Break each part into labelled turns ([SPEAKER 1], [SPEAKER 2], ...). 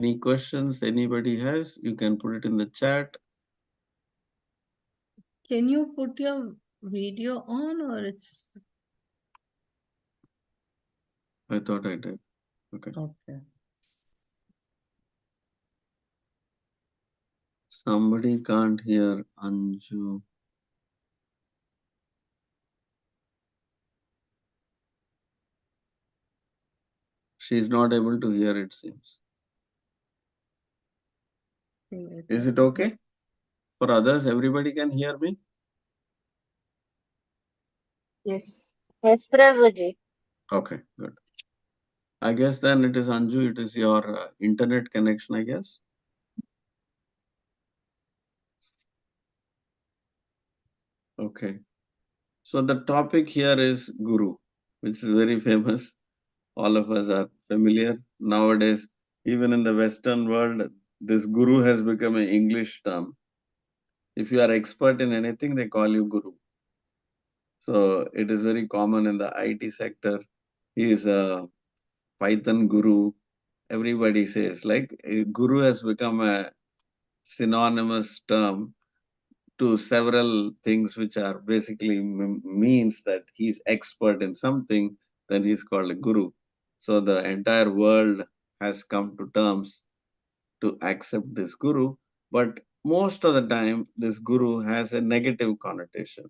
[SPEAKER 1] Any questions anybody has, you can put it in the chat.
[SPEAKER 2] Can you put your video on or it's
[SPEAKER 1] I thought I did. Okay.
[SPEAKER 2] okay?
[SPEAKER 1] Somebody can't hear Anju. She's not able to hear, it seems. Is it okay? For others, everybody can hear me?
[SPEAKER 3] Yes. Yes, Prabhuji.
[SPEAKER 1] Okay, good. I guess then it is Anju, it is your internet connection, I guess. Okay. So the topic here is Guru, which is very famous. All of us are familiar. Nowadays, even in the Western world, this Guru has become an English term. If you are expert in anything, they call you Guru. So it is very common in the IT sector. He is a Python Guru. Everybody says, like, Guru has become a synonymous term to several things which are basically means that he's expert in something, then he's called a guru. So the entire world has come to terms to accept this guru, but most of the time this guru has a negative connotation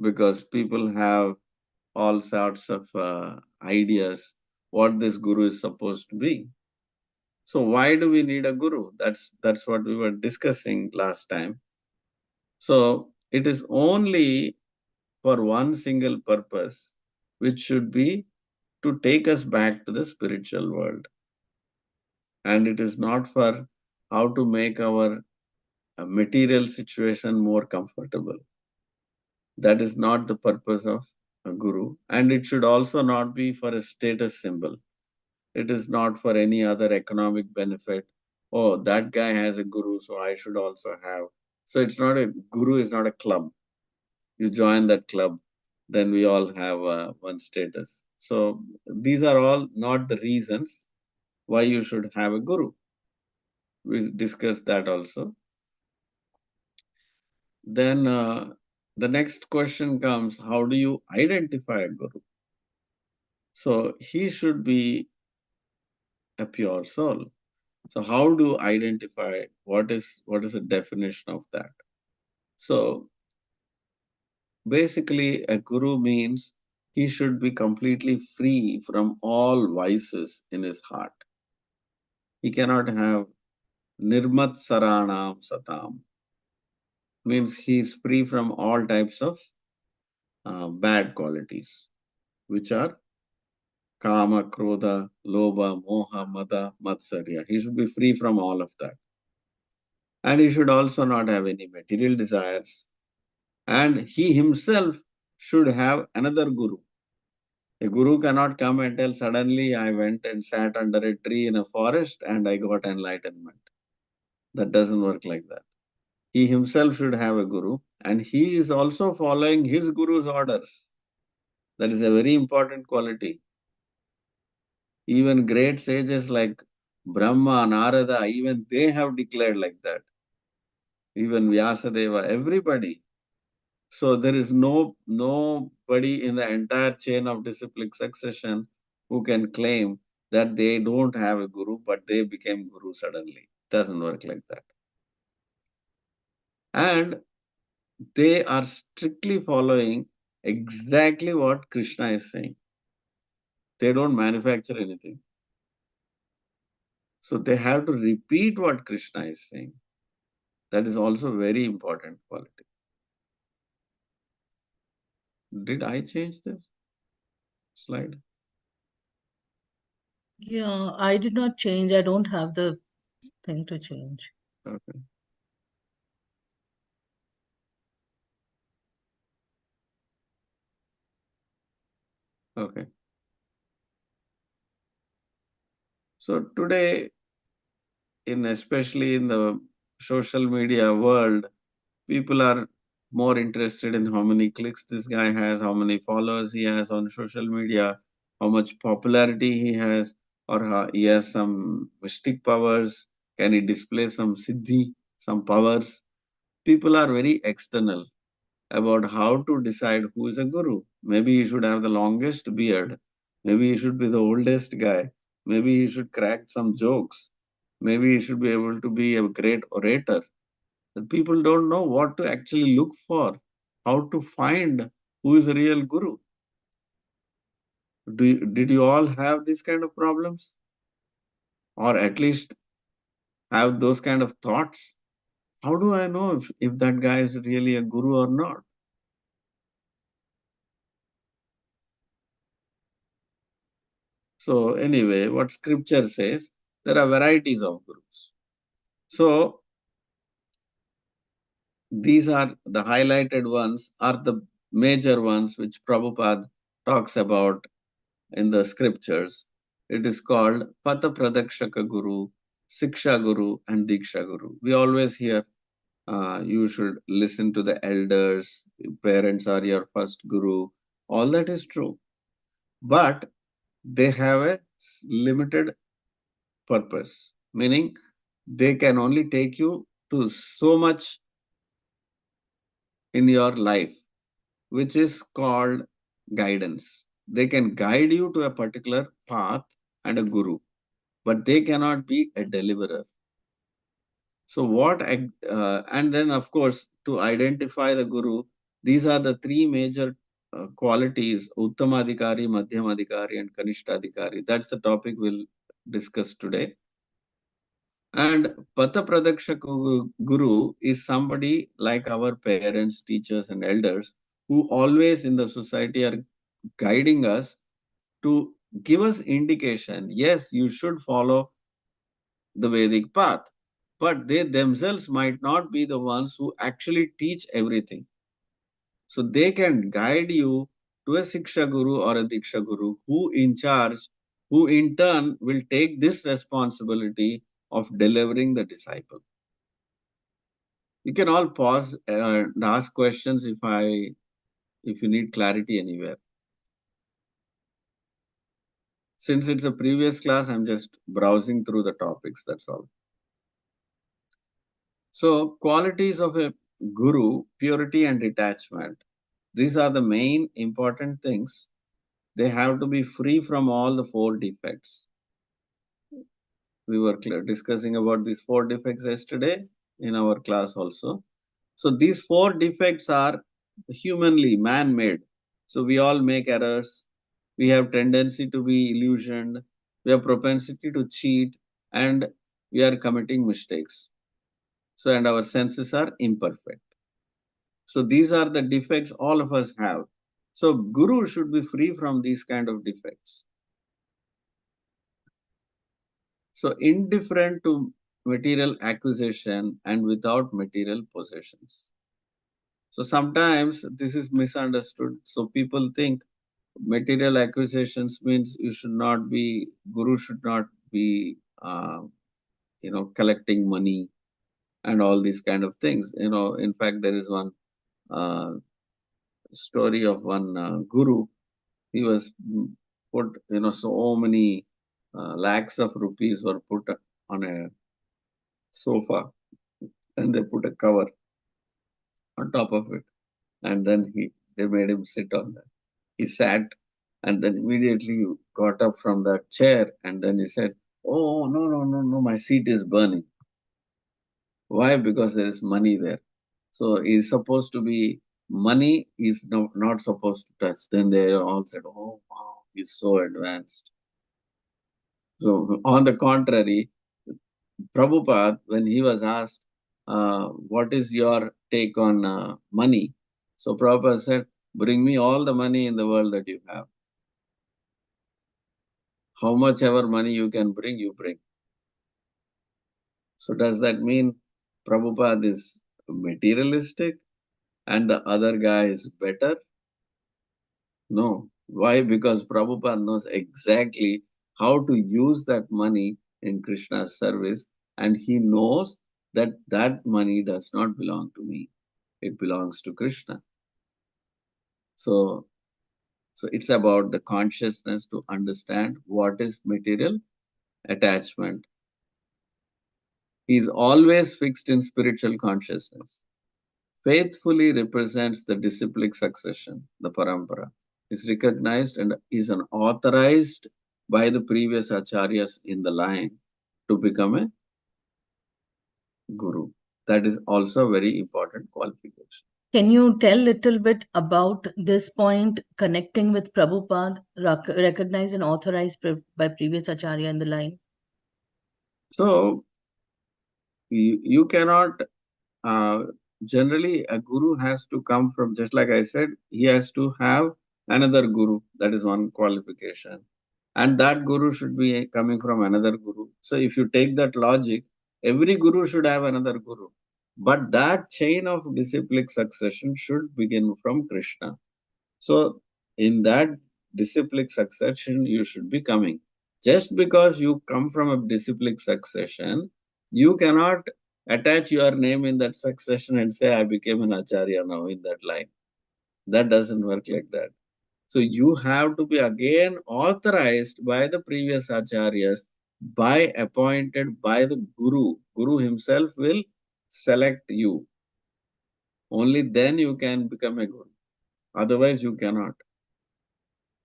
[SPEAKER 1] because people have all sorts of ideas what this guru is supposed to be. So why do we need a guru? That's what we were discussing last time. So it is only for one single purpose, which should be to take us back to the spiritual world. And it is not for how to make our material situation more comfortable. That is not the purpose of a guru. And it should also not be for a status symbol. It is not for any other economic benefit. Oh, that guy has a guru, so I should also have. So it's not a guru is not a club. You join that club, then we all have one status. So these are all not the reasons why you should have a guru. We discussed that also. Then the next question comes, how do you identify a guru? So he should be a pure soul. So how do you identify what is the definition of that? So basically a guru means he should be completely free from all vices in his heart. He cannot have nirmat saranam satam. Means he is free from all types of bad qualities, which are kama, krodha, lobha, moha, mada, matsarya. He should be free from all of that. And he should also not have any material desires. And he himself should have another guru. A guru cannot come and tell, suddenly I went and sat under a tree in a forest and I got enlightenment. That doesn't work like that. He himself should have a guru and he is also following his guru's orders. That is a very important quality. Even great sages like Brahma, Narada, even they have declared like that. Even Vyasadeva, everybody. So there is nobody in the entire chain of disciplic succession who can claim that they don't have a guru, but they became guru suddenly. Doesn't work like that. And they are strictly following exactly what Krishna is saying. They don't manufacture anything. So they have to repeat what Krishna is saying. That is also very important quality. Did I change this slide?
[SPEAKER 2] Yeah, I did not change. I don't have the thing to change.
[SPEAKER 1] Okay. Okay. So today, especially in the social media world, people are more interested in how many clicks this guy has, how many followers he has on social media, how much popularity he has, or he has some mystic powers? Can he display some siddhi, some powers? People are very external about how to decide who is a guru. Maybe he should have the longest beard. Maybe he should be the oldest guy. Maybe he should crack some jokes. Maybe he should be able to be a great orator. The people don't know what to actually look for, how to find who is a real guru. Did you all have these kind of problems? Or at least have those kind of thoughts? How do I know if that guy is really a guru or not? So anyway, what scripture says, there are varieties of gurus. So these are the highlighted ones, are the major ones which Prabhupada talks about in the scriptures. It is called Pata Pradakshaka Guru, Siksha Guru, and Diksha Guru. We always hear you should listen to the elders, parents are your first guru. All that is true. But they have a limited purpose, meaning they can only take you to so much in your life, which is called guidance. They can guide you to a particular path and a guru, but they cannot be a deliverer. So and then of course, to identify the guru, these are the three major qualities, Uttamadhikari, Madhyamadhikari, and Kanishtadhikari. That's the topic we'll discuss today. And Pata Pradakshaka Guru is somebody like our parents, teachers, and elders who always in the society are guiding us to give us indication. Yes, you should follow the Vedic path, but they themselves might not be the ones who actually teach everything. So they can guide you to a Siksha Guru or a Diksha Guru who in turn will take this responsibility of delivering the disciple. You can all pause and ask questions if you need clarity anywhere. Since it's a previous class, I'm just browsing through the topics, that's all. So, qualities of a guru, purity and detachment. These are the main important things. They have to be free from all the 4 defects. We were discussing about these 4 defects yesterday in our class also. So these 4 defects are humanly man-made. So we all make errors. We have tendency to be illusioned. We have propensity to cheat, and we are committing mistakes. So, and our senses are imperfect. So these are the defects all of us have. So guru should be free from these kind of defects. So indifferent to material acquisition and without material possessions. So sometimes this is misunderstood. So people think material acquisitions means guru should not be, collecting money and all these kind of things. In fact, there is one story of one guru. He was put, so many lakhs of rupees were put on a sofa, and they put a cover on top of it, and then they made him sit on that. He sat, and then immediately got up from that chair, and then he said, "Oh, no, no, no, no, my seat is burning." Why? Because there is money there. So he's supposed to be, money is not supposed to touch. Then they all said, "Oh, wow, he's so advanced." So on the contrary, Prabhupada, when he was asked, what is your take on money? So Prabhupada said, bring me all the money in the world that you have. How much ever money you can bring, you bring. So does that mean Prabhupada is materialistic and the other guy is better? No. Why? Because Prabhupada knows exactly how to use that money in Krishna's service, and he knows that that money does not belong to me. It belongs to Krishna. So it's about the consciousness to understand what is material attachment. He is always fixed in spiritual consciousness. Faithfully represents the disciplic succession, the parampara. Is recognized and is an authorized by the previous acharyas in the line to become a guru. That is also a very important qualification.
[SPEAKER 2] Can you tell little bit about this point connecting with Prabhupada, recognized and authorized by previous acharya in the line?
[SPEAKER 1] So, you cannot, generally a guru has to come from, just like I said, he has to have another guru. That is one qualification. And that guru should be coming from another guru. So if you take that logic, every guru should have another guru. But that chain of disciplic succession should begin from Krishna. So in that disciplic succession, you should be coming. Just because you come from a disciplic succession, you cannot attach your name in that succession and say, I became an acharya now in that line. That doesn't work like that. So you have to be again authorized by the previous acharyas, by appointed by the guru. Guru himself will select you. Only then you can become a guru. Otherwise you cannot.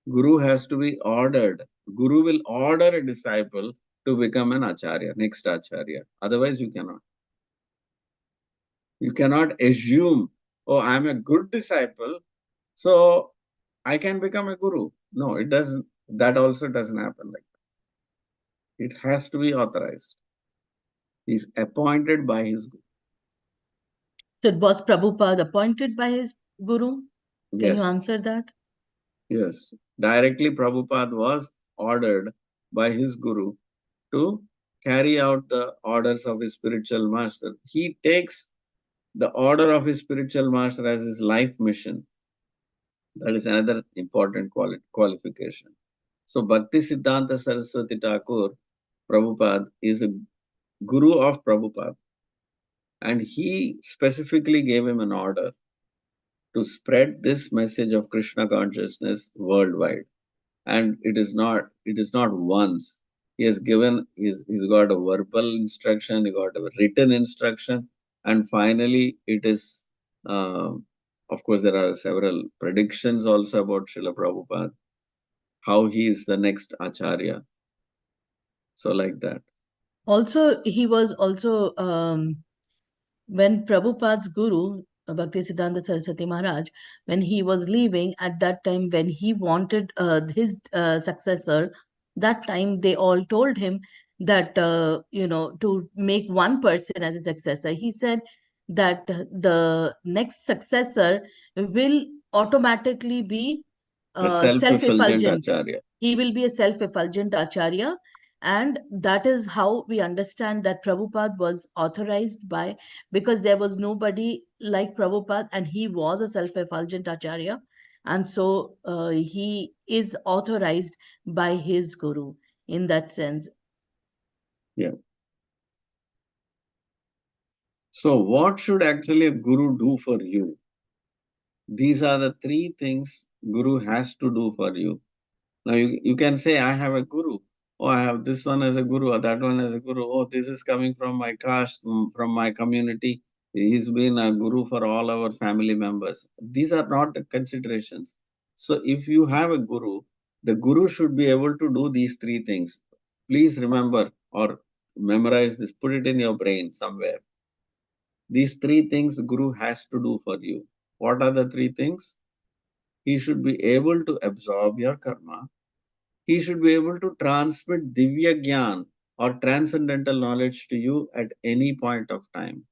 [SPEAKER 1] Guru has to be ordered. Guru will order a disciple to become an acharya, next acharya. Otherwise you cannot. You cannot assume, oh, I'm a good disciple, so I can become a guru. No, it doesn't. That also doesn't happen like that. It has to be authorized. He's appointed by his guru.
[SPEAKER 2] So was Prabhupada appointed by his guru? Can
[SPEAKER 1] Yes.
[SPEAKER 2] you answer that?
[SPEAKER 1] Yes. Directly Prabhupada was ordered by his guru to carry out the orders of his spiritual master. He takes the order of his spiritual master as his life mission. That is another important qualification. So Bhakti Siddhanta Saraswati Thakur, Prabhupada, is a guru of Prabhupada. And he specifically gave him an order to spread this message of Krishna consciousness worldwide. And it is not once. He has given, he's got a verbal instruction, he got a written instruction, and finally it is, of course, there are several predictions also about Srila Prabhupada, how he is the next Acharya. So like that.
[SPEAKER 2] Also, he was also, when Prabhupada's guru, Bhakti Siddhanta Saraswati Maharaj, when he was leaving, at that time, when he wanted his successor, that time they all told him that, to make one person as a successor. He said that the next successor will automatically be
[SPEAKER 1] A self-effulgent
[SPEAKER 2] self-effulgent.
[SPEAKER 1] Acharya.
[SPEAKER 2] He will be a self-effulgent Acharya. And that is how we understand that Prabhupada was authorized by, because there was nobody like Prabhupada and he was a self-effulgent Acharya. And so he is authorized by his guru in that sense.
[SPEAKER 1] Yeah. So what should actually a guru do for you? These are the three things guru has to do for you. Now you can say, I have a guru. Oh, I have this one as a guru, or that one as a guru. Oh, this is coming from my caste, from my community. He's been a guru for all our family members. These are not the considerations. So if you have a guru, the guru should be able to do these three things. Please remember or memorize this, put it in your brain somewhere. These three things the guru has to do for you. What are the three things? He should be able to absorb your karma. He should be able to transmit Divya Gyan or transcendental knowledge to you at any point of time.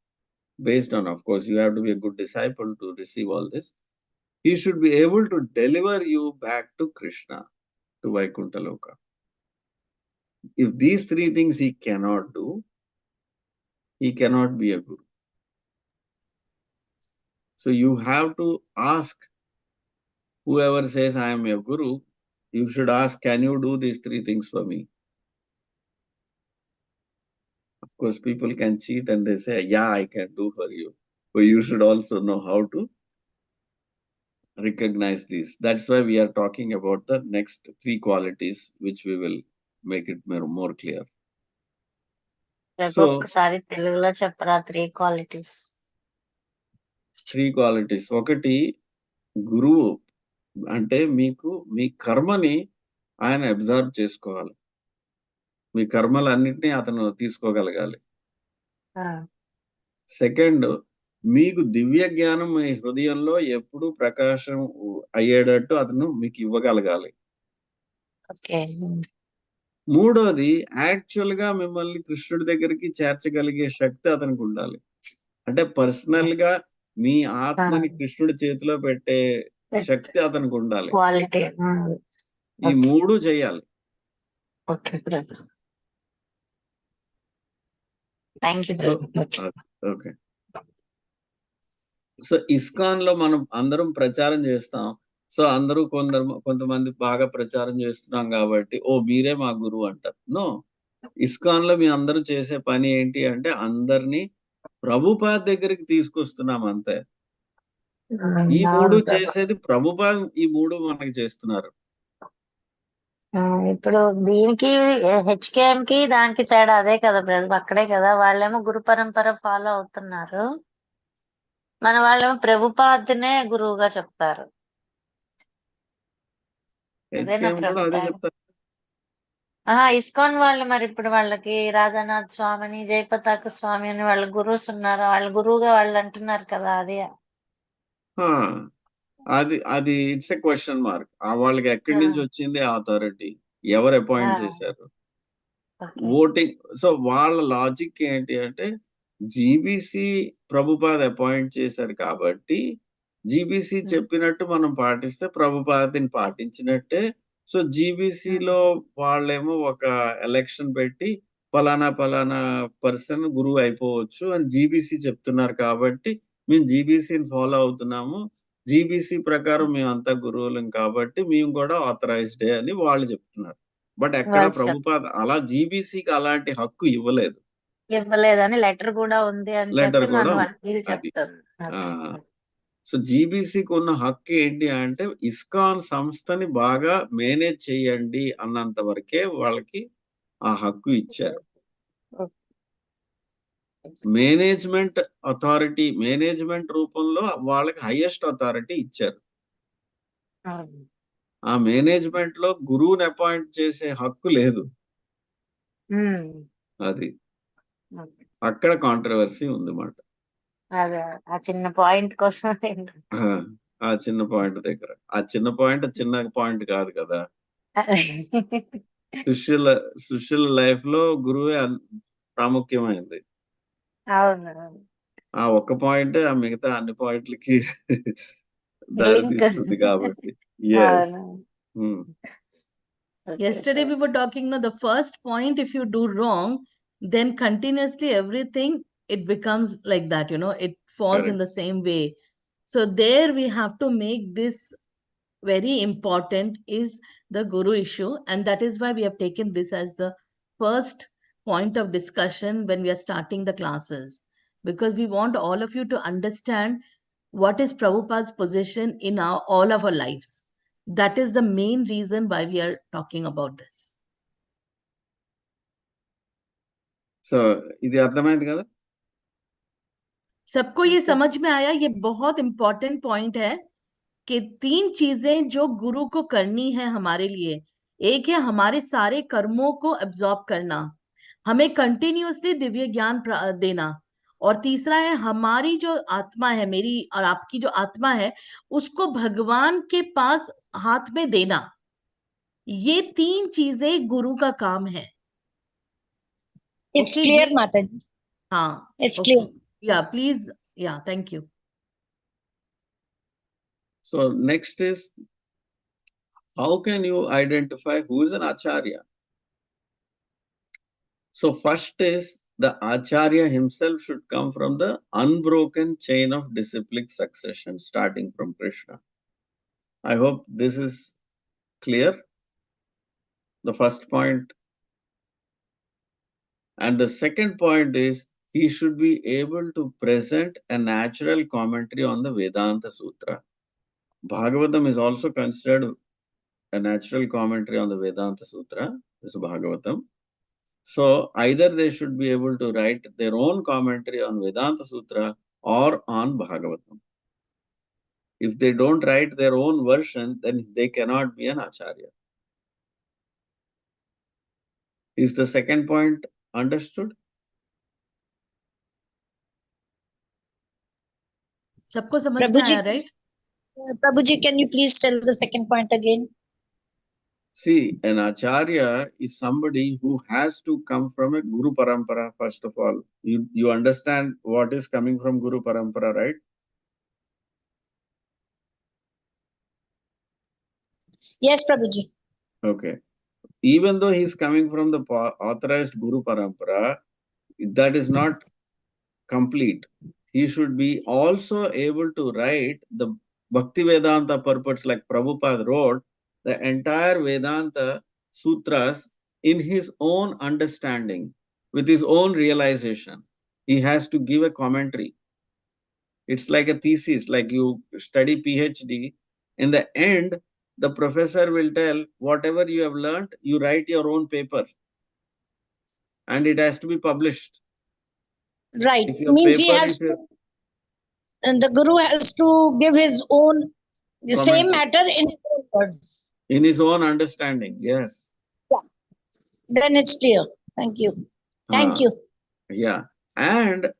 [SPEAKER 1] Based on, of course, you have to be a good disciple to receive all this. He should be able to deliver you back to Krishna, to Vaikuntha Loka. If these three things he cannot do, he cannot be a guru. So you have to ask whoever says, I am your guru, you should ask, can you do these three things for me? Of course, people can cheat and they say, yeah, I can do for you. But you should also know how to recognize these. That's why we are talking about the next three qualities, which we will make it more clear.
[SPEAKER 3] రేపు
[SPEAKER 1] so
[SPEAKER 3] ఒక్కసారి తెలుగులో చెప్పరా 3 qualities?
[SPEAKER 1] 3 qualities. ఒకటి గురువు అంటే మీకు మీ కర్మని ఆయన అబ్జర్వ్ చేసుకోవాలి. మీ కర్మలన్నిటిని అతను తీసుకోగలగాలి.
[SPEAKER 3] ఆ!
[SPEAKER 1] సెకండ్, మీకు దివ్య జ్ఞానం మీ హృదయంలో ఎప్పుడూ ప్రకాశం అయ్యేటట్టు అతను మీకు ఇవ్వగలగాలి.
[SPEAKER 3] ఓకే.
[SPEAKER 1] మూడోది యాక్చువల్‌గా మిమ్మల్ని కృష్ణుడి దగ్గరికి చేర్చగలిగే శక్తి అతనికుండాలి. అంటే పర్సనల్‌గా మీ ఆత్మని కృష్ణుడి చేతిలో పెట్టే శక్తి అతనికుండాలి.
[SPEAKER 3] క్వాలిటీ.
[SPEAKER 1] ఈ 3 చేయాలి.
[SPEAKER 3] ఓకే ప్రభు. థ్యాంక్ యూ
[SPEAKER 1] సో
[SPEAKER 3] ప్రభు.
[SPEAKER 1] ఓకే. సో ఇస్కాన్‌లో మనం అందరం ప్రచారం చేస్తాం. సో అందరూ కొంతమంది బాగా ప్రచారం చేస్తున్నాం కాబట్టి, ఓహ్! మీరే మా గురువు అంటారు. నో. ఇస్కాన్‌లో మీ అందరూ చేసే పని ఏంటి అంటే అందరిని ప్రభుపాద్ దగ్గరికి తీసుకొస్తున్నాం అంతే. ఈ 3
[SPEAKER 3] అవును ప్రభు.
[SPEAKER 1] చేసేది ప్రభుపాద్ ఈ 3 మనకి చేస్తున్నారు.
[SPEAKER 3] ఇప్పుడు దీనికి హెచ్కేఎంకి దానికి తేడా అదే కదా ప్రభు. అక్కడే కదా వాళ్ళేమో గురు పరంపర ఫాలో అవుతున్నారు. మన వాళ్ళేమో ప్రభుపాద్నే గురువుగా చెప్తారు. అదేనా
[SPEAKER 1] హెచ్‌కేఎం కూడా
[SPEAKER 3] ప్రభు
[SPEAKER 1] అదే
[SPEAKER 3] తేడా?
[SPEAKER 1] చెప్తారు.
[SPEAKER 3] ఇస్కాన్ వాళ్ళు మరి ఇప్పుడు వాళ్ళకి రాధానాథ్ స్వామిని, జయపతాక స్వామి అని వాళ్ళ గురువుస్ ఉన్నారు. వాళ్ళ గురువుగా వాళ్ళు అంటున్నారు కదా అది.
[SPEAKER 1] ఆ! అది ఇట్స్ ఎ క్వెషన్ మార్క్. వాళ్ళకి ఎక్కడి నుంచి వచ్చింది ఆ అథారిటీ? ఎవరు అపాయింట్ చేశారు?
[SPEAKER 3] ఓకే.
[SPEAKER 1] ఓటింగ్. సో వాళ్ళ లాజిక్ ఏంటి అంటే జీబీసీ ప్రభుపాద్ అపాయింట్ చేశారు కాబట్టి జీబీసీ చెప్పినట్టు మనం పాటిస్తే ప్రభుపాదిని పాటించినట్టే. సో జీబీసీలో వాళ్ళేమో ఒక ఎలక్షన్ పెట్టి పలానా పర్సన్ గురువు అయిపోవచ్చు అని జీబీసీ చెప్తున్నారు కాబట్టి మేము జీబీసీని ఫాలో అవుతున్నాము. జీబీసీ ప్రకారం మేమంతా గురువులం కాబట్టి మేము కూడా ఆథరైజ్డే అని వాళ్ళు చెప్తున్నారు. బట్ ఎక్కడ
[SPEAKER 3] వాళ్ళు
[SPEAKER 1] ప్రభుపాద్ అలా జీబీసీకి అలాంటి హక్కు ఇవ్వలేదు.
[SPEAKER 3] ఇవ్వలేదని లెటర్ కూడా ఉంది అని
[SPEAKER 1] లెటర్
[SPEAKER 3] చెప్పి
[SPEAKER 1] కూడా
[SPEAKER 3] మన వీళ్ళు
[SPEAKER 1] అది.
[SPEAKER 3] చెప్తారు.
[SPEAKER 1] ఆ! సో జీబీసీకి ఉన్న హక్కు ఏంటి అంటే ఇస్కాన్ సంస్థని బాగా మేనేజ్ చేయండి అన్నంత వరకే వాళ్ళకి ఆ హక్కు ఇచ్చారు. మేనేజ్మెంట్ రూపంలో వాళ్ళకి హైయెస్ట్ అథారిటీ ఇచ్చారు. ఆ మేనేజ్మెంట్‌లో గురువుని అపాయింట్ చేసే హక్కు లేదు. అది. అక్కడ కాంట్రోవర్సీ ఉందన్నమాట.
[SPEAKER 3] అదే ఆ చిన్న పాయింట్ కోసం
[SPEAKER 1] ఆ! ఆ చిన్న పాయింట్ దగ్గర. ఆ చిన్న పాయింట్ కాదు కదా! శిష్యుల లైఫ్‌లో గురువే ప్రాముఖ్యమైనది.
[SPEAKER 3] అవును.
[SPEAKER 1] ఆ ఒక్క పాయింటే ఆ మిగతా అన్ని పాయింట్‌లకి దారి
[SPEAKER 3] లింక్.
[SPEAKER 1] తీస్తుంది కాబట్టి. యెస్.
[SPEAKER 3] అవును.
[SPEAKER 1] హ్మ్.
[SPEAKER 2] Yesterday we were talking, no, the first point, if you do wrong, then continuously everything, it becomes like that, it falls in
[SPEAKER 1] Correct.
[SPEAKER 2] the same way. So there we have to make this very important is the guru issue, and that is why we have taken this as the first point of discussion when we are starting the classes, because we want all of you to understand what is Prabhupada's position in all of our lives. That is the main reason why we are talking about this.
[SPEAKER 1] So ఇది అర్థమైంది కదా?
[SPEAKER 2] सबको ये समझ में आया? ये बहुत इंपॉर्टेंट पॉइंट है कि 3 चीजें जो गुरु को करनी है हमारे लिए। एक है हमारे सारे कर्मों को एब्जॉर्ब करना, हमें कंटिन्यूअसली दिव्य ज्ञान देना, और तीसरा है हमारी जो आत्मा है, मेरी और आपकी जो आत्मा है, उसको भगवान के पास हाथ में देना। ये 3 चीजें गुरु का काम है।
[SPEAKER 3] It's clear, Mataji.
[SPEAKER 2] हाँ,
[SPEAKER 3] It's
[SPEAKER 2] okay.
[SPEAKER 3] clear.
[SPEAKER 2] Yeah, please. Yeah, thank you.
[SPEAKER 1] So next is, how can you identify who is an acharya? So first is, the acharya himself should come from the unbroken chain of disciplic succession starting from Krishna. I hope this is clear. The first point. And the second point is, he should be able to present a natural commentary on the Vedanta Sutra. Bhagavatam is also considered a natural commentary on the Vedanta Sutra, this Bhagavatam. So either they should be able to write their own commentary on Vedanta Sutra or on Bhagavatam. If they don't write their own version, then they cannot be an Acharya. Is the second point understood?
[SPEAKER 2] सबको समझ में आया, right?
[SPEAKER 4] Prabhuji, can you please tell the second point again?
[SPEAKER 1] See, an Acharya is somebody who has to come from a Guru Parampara, first of all. You understand what is coming from Guru Parampara, right?
[SPEAKER 4] Yes, Prabhuji.
[SPEAKER 1] Okay. Even though he is coming from the authorized Guru Parampara, that is not complete. He should be also able to write the Bhakti Vedanta purports like Prabhupada wrote, the entire Vedanta sutras in his own understanding, with his own realization. He has to give a commentary. It's like a thesis, like you study PhD. In the end, the professor will tell, whatever you have learned, you write your own paper. And it has to be published.
[SPEAKER 4] Right.
[SPEAKER 1] If your
[SPEAKER 4] Means he
[SPEAKER 1] paper
[SPEAKER 4] has
[SPEAKER 1] is
[SPEAKER 4] to, and the Guru has to give his own, the same
[SPEAKER 1] Commentary.
[SPEAKER 4] matter in his own words.
[SPEAKER 1] In his own understanding, yes.
[SPEAKER 4] Then it's clear. Thank you. Thank you.
[SPEAKER 1] Yeah. And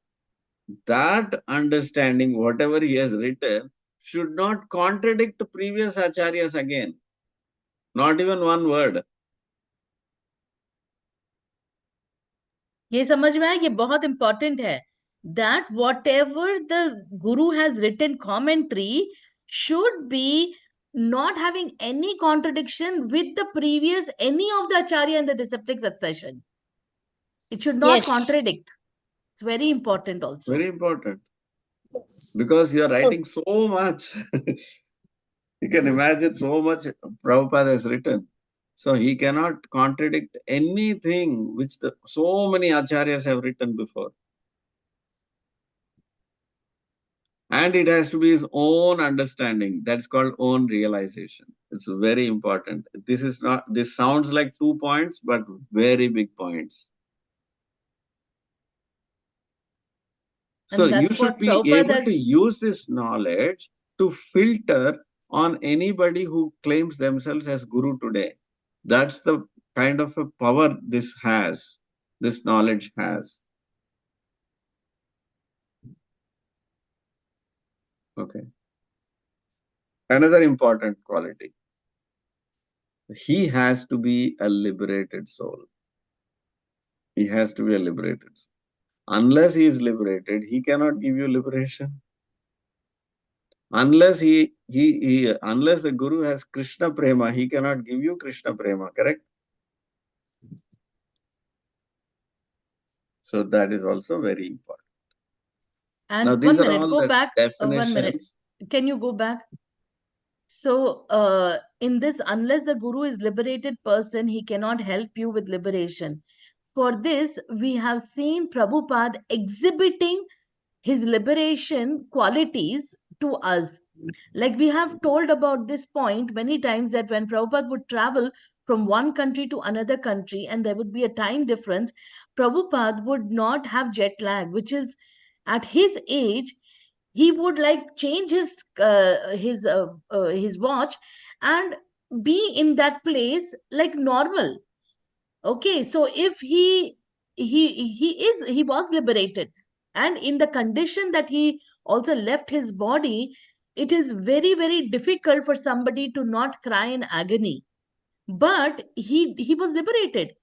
[SPEAKER 1] that understanding, whatever he has written, should not contradict previous acharyas again. Not even one word.
[SPEAKER 2] ये समझ में आया, ये बहुत important है. That whatever the Guru has written commentary should be not having any contradiction with the previous, any of the Acharya in the disciplic succession. It should not
[SPEAKER 4] Yes.
[SPEAKER 2] contradict. It's very important also.
[SPEAKER 1] Very important.
[SPEAKER 4] Yes.
[SPEAKER 1] Because you are writing so much. You can imagine so much Prabhupada has written. So he cannot contradict anything which so many acharyas have written before. And it has to be his own understanding. That's called own realization. It's very important. This sounds like 2 points, but very big points. So you should be able to use this knowledge to filter on anybody who claims themselves as Guru today. That's the kind of a power this knowledge has. Okay. Another important quality. He has to be a liberated soul. He has to be a liberated soul. Unless he is liberated, he cannot give you liberation. Unless unless the Guru has Krishna Prema, he cannot give you Krishna Prema, correct? So that is also very important.
[SPEAKER 2] And
[SPEAKER 1] now these
[SPEAKER 2] 1
[SPEAKER 1] are
[SPEAKER 2] minute,
[SPEAKER 1] all
[SPEAKER 2] go
[SPEAKER 1] the
[SPEAKER 2] back.
[SPEAKER 1] definitions.
[SPEAKER 2] 1 minute. Can you go back? So in this, unless the Guru is liberated person, he cannot help you with liberation. For this, we have seen Prabhupada exhibiting his liberation qualities to us. Like we have told about this point many times, that when Prabhupada would travel from one country to another country and there would be a time difference, Prabhupada would not have jet lag, which is at his age, he would like change his watch and be in that place like normal. Okay, so if he was liberated, and in the condition that he also left his body, it is very, very difficult for somebody to not cry in agony. But he was liberated.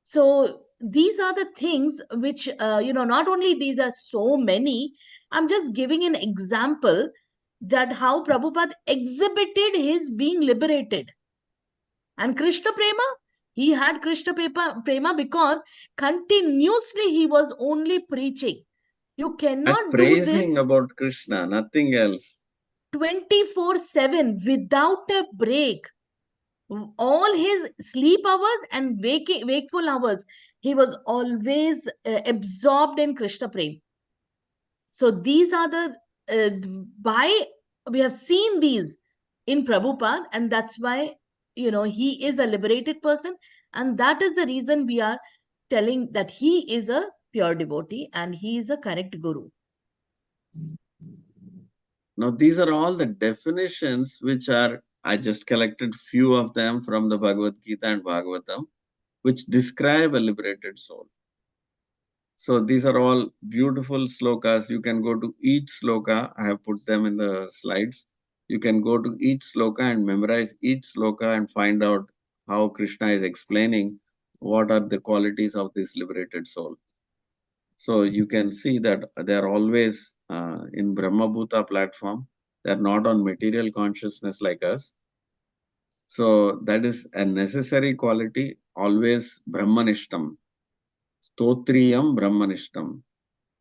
[SPEAKER 2] So these are the things which not only these are so many. I'm just giving an example that how Prabhupada exhibited his being liberated. And Krishna Prema, he had Krishna Prema because continuously he was only preaching. You cannot do this
[SPEAKER 1] about Krishna, nothing else.
[SPEAKER 2] 24/7 without a break. All his sleep hours and wakeful hours, he was always absorbed in Krishna Prema. So these are the we have seen these in Prabhupada, and that's why he is a liberated person, and that is the reason we are telling that he is a pure devotee and he is a correct guru.
[SPEAKER 1] Now, these are all the definitions which are, I just collected few of them from the Bhagavad Gita and Bhagavatam, which describe a liberated soul. So these are all beautiful slokas. You can go to each sloka. I have put them in the slides. You can go to each sloka and memorize each sloka and find out how Krishna is explaining what are the qualities of this liberated soul. So you can see that they are always in Brahmabhuta platform. They are not on material consciousness like us. So that is a necessary quality, always Brahmanishtam. Stotriyam Brahmanishtam.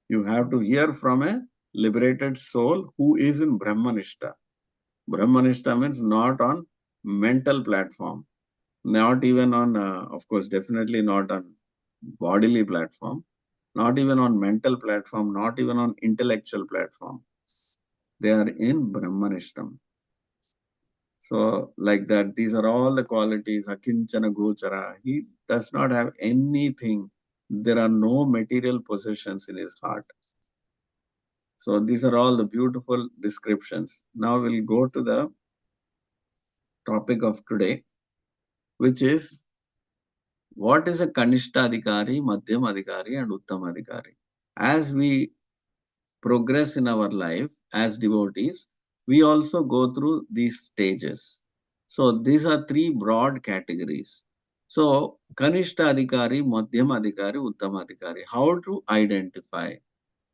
[SPEAKER 1] You have to hear from a liberated soul who is in Brahmanishta. Brahmanishta means not on mental platform, not even on, of course, definitely not on bodily platform, not even on mental platform, not even on intellectual platform. They are in Brahmanishtam. So, like that, these are all the qualities. Akinchana Gochara. He does not have anything. There are no material possessions in his heart. So, these are all the beautiful descriptions. Now, we'll go to the topic of today, which is what is a Kanishta Adhikari, Madhyam Adhikari, and Uttam Adhikari. As we progress in our life as devotees, we also go through these stages. So these are three broad categories. So Kanishta Adhikari, Madhyam Adhikari, Uttam Adhikari. How to identify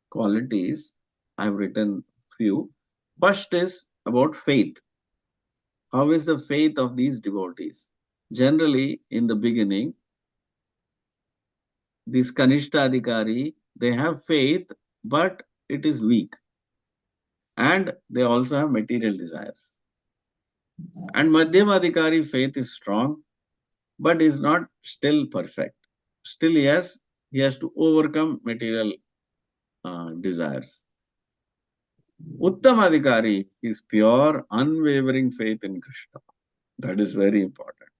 [SPEAKER 1] qualities? I've written few. First is about faith. How is the faith of these devotees? Generally, in the beginning, this Kanishta Adhikari, they have faith, but it is weak. And they also have material desires. And Madhyam Adhikari faith is strong, but is not still perfect. Still, yes, he has to overcome material desires. Uttam Adhikari is pure, unwavering faith in Krishna. That is very important.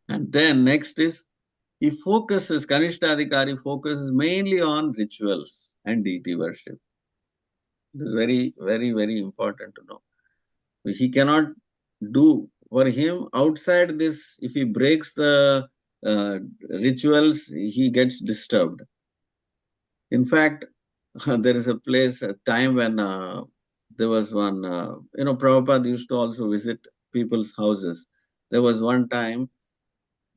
[SPEAKER 1] And then next is, he focuses, Kanishta Adhikari focuses mainly on rituals and deity worship. This is very, very, very important to know. He cannot do, for him, outside this, if he breaks the rituals, he gets disturbed. In fact, there is a place, a time when there was one, Prabhupada used to also visit people's houses. There was one time,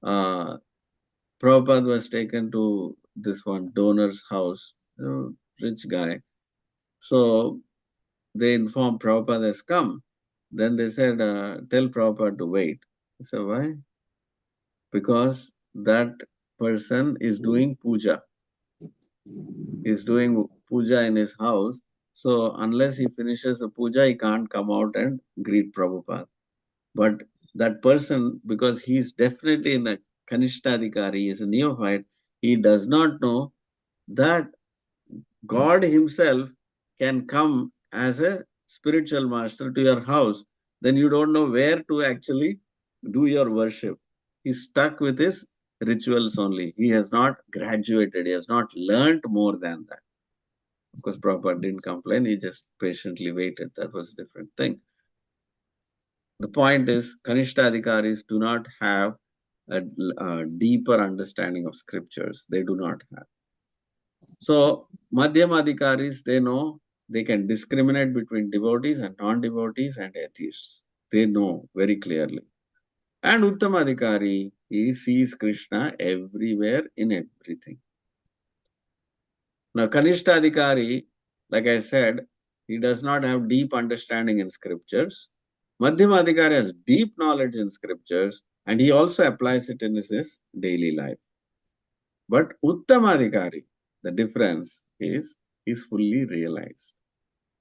[SPEAKER 1] Prabhupada was taken to this one donor's house, rich guy. So they informed Prabhupada has come. Then they said, tell Prabhupada to wait. He said, why? Because that person is doing puja. He's doing puja in his house. So unless he finishes the puja, he can't come out and greet Prabhupada. But that person, because he's definitely in a Kanishta Adhikari, he is a neophyte, he does not know that God himself can come as a spiritual master to your house. Then you don't know where to actually do your worship. He's stuck with his rituals only. He has not graduated. He has not learned more than that. Of course, Prabhupada didn't complain. He just patiently waited. That was a different thing. The point is, Kanishta Adhikaris do not have a deeper understanding of scriptures. They do not have. So, Madhyam Adhikaris, they know they can discriminate between devotees and non-devotees and atheists. They know very clearly. And Uttam Adhikari, he sees Krishna everywhere in everything. Now, Kanishta Adhikari, like I said, he does not have deep understanding in scriptures. Madhyam Adhikari has deep knowledge in scriptures and he also applies it in his daily life. But Uttam Adhikari, the difference is fully realized.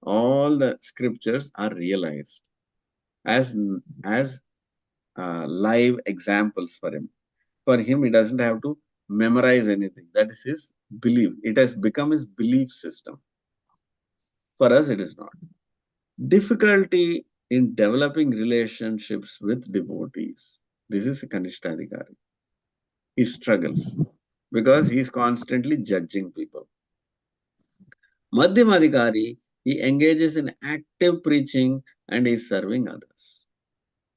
[SPEAKER 1] All the scriptures are realized as live examples for him. For him, he doesn't have to memorize anything. That is his belief. It has become his belief system. For us, it is not. Difficulty in developing relationships with devotees. This is a Kanishta Adhikari. He struggles. because he's constantly judging people. Madhyamadhikari, he engages in active preaching and is serving others.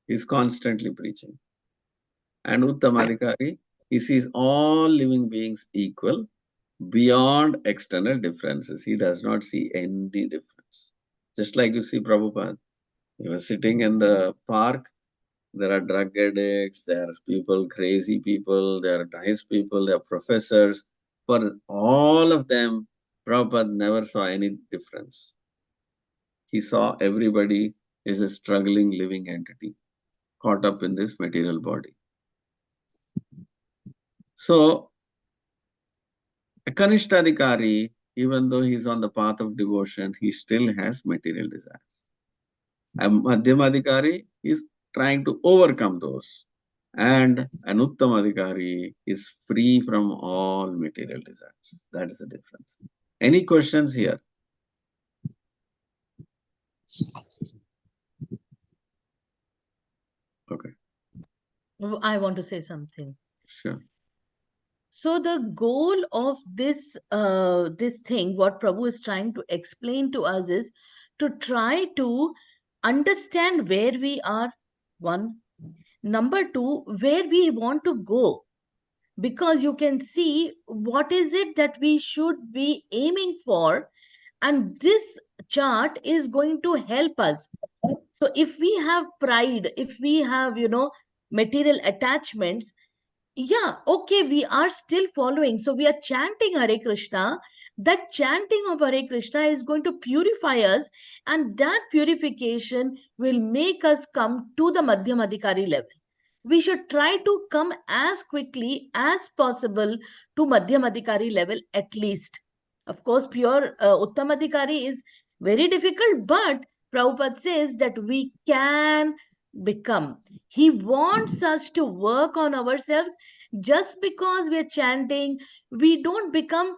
[SPEAKER 1] He's constantly preaching. And Uttamadhikari, he sees all living beings equal beyond external differences. He does not see any difference. Just like you see Prabhupada. He was sitting in the park. There are drug addicts, there are people, crazy people, there are nice people, there are professors. For all of them, Prabhupada never saw any difference. He saw everybody is a struggling living entity caught up in this material body. So, a Kanishtadhikari, even though he's on the path of devotion, he still has material desires. A Madhyamadhikari is trying to overcome those. And an Uttamadhikari is free from all material desires. That is the difference. Any questions here? Okay.
[SPEAKER 2] I want to say something.
[SPEAKER 1] Sure.
[SPEAKER 2] So the goal of this this thing, what Prabhu is trying to explain to us is to try to understand where we are, one. Number two, where we want to go. Because you can see what is it that we should be aiming for. And this chart is going to help us. So if we have pride, if we have, material attachments, yeah, okay, we are still following. So we are chanting Hare Krishna. That chanting of Hare Krishna is going to purify us, and that purification will make us come to the Madhyamadhikari level. We should try to come as quickly as possible to Madhyamadhikari level at least. Of course, pure Uttamadhikari is very difficult, but Prabhupada says that we can become. He wants us to work on ourselves. Just because we are chanting, we don't become,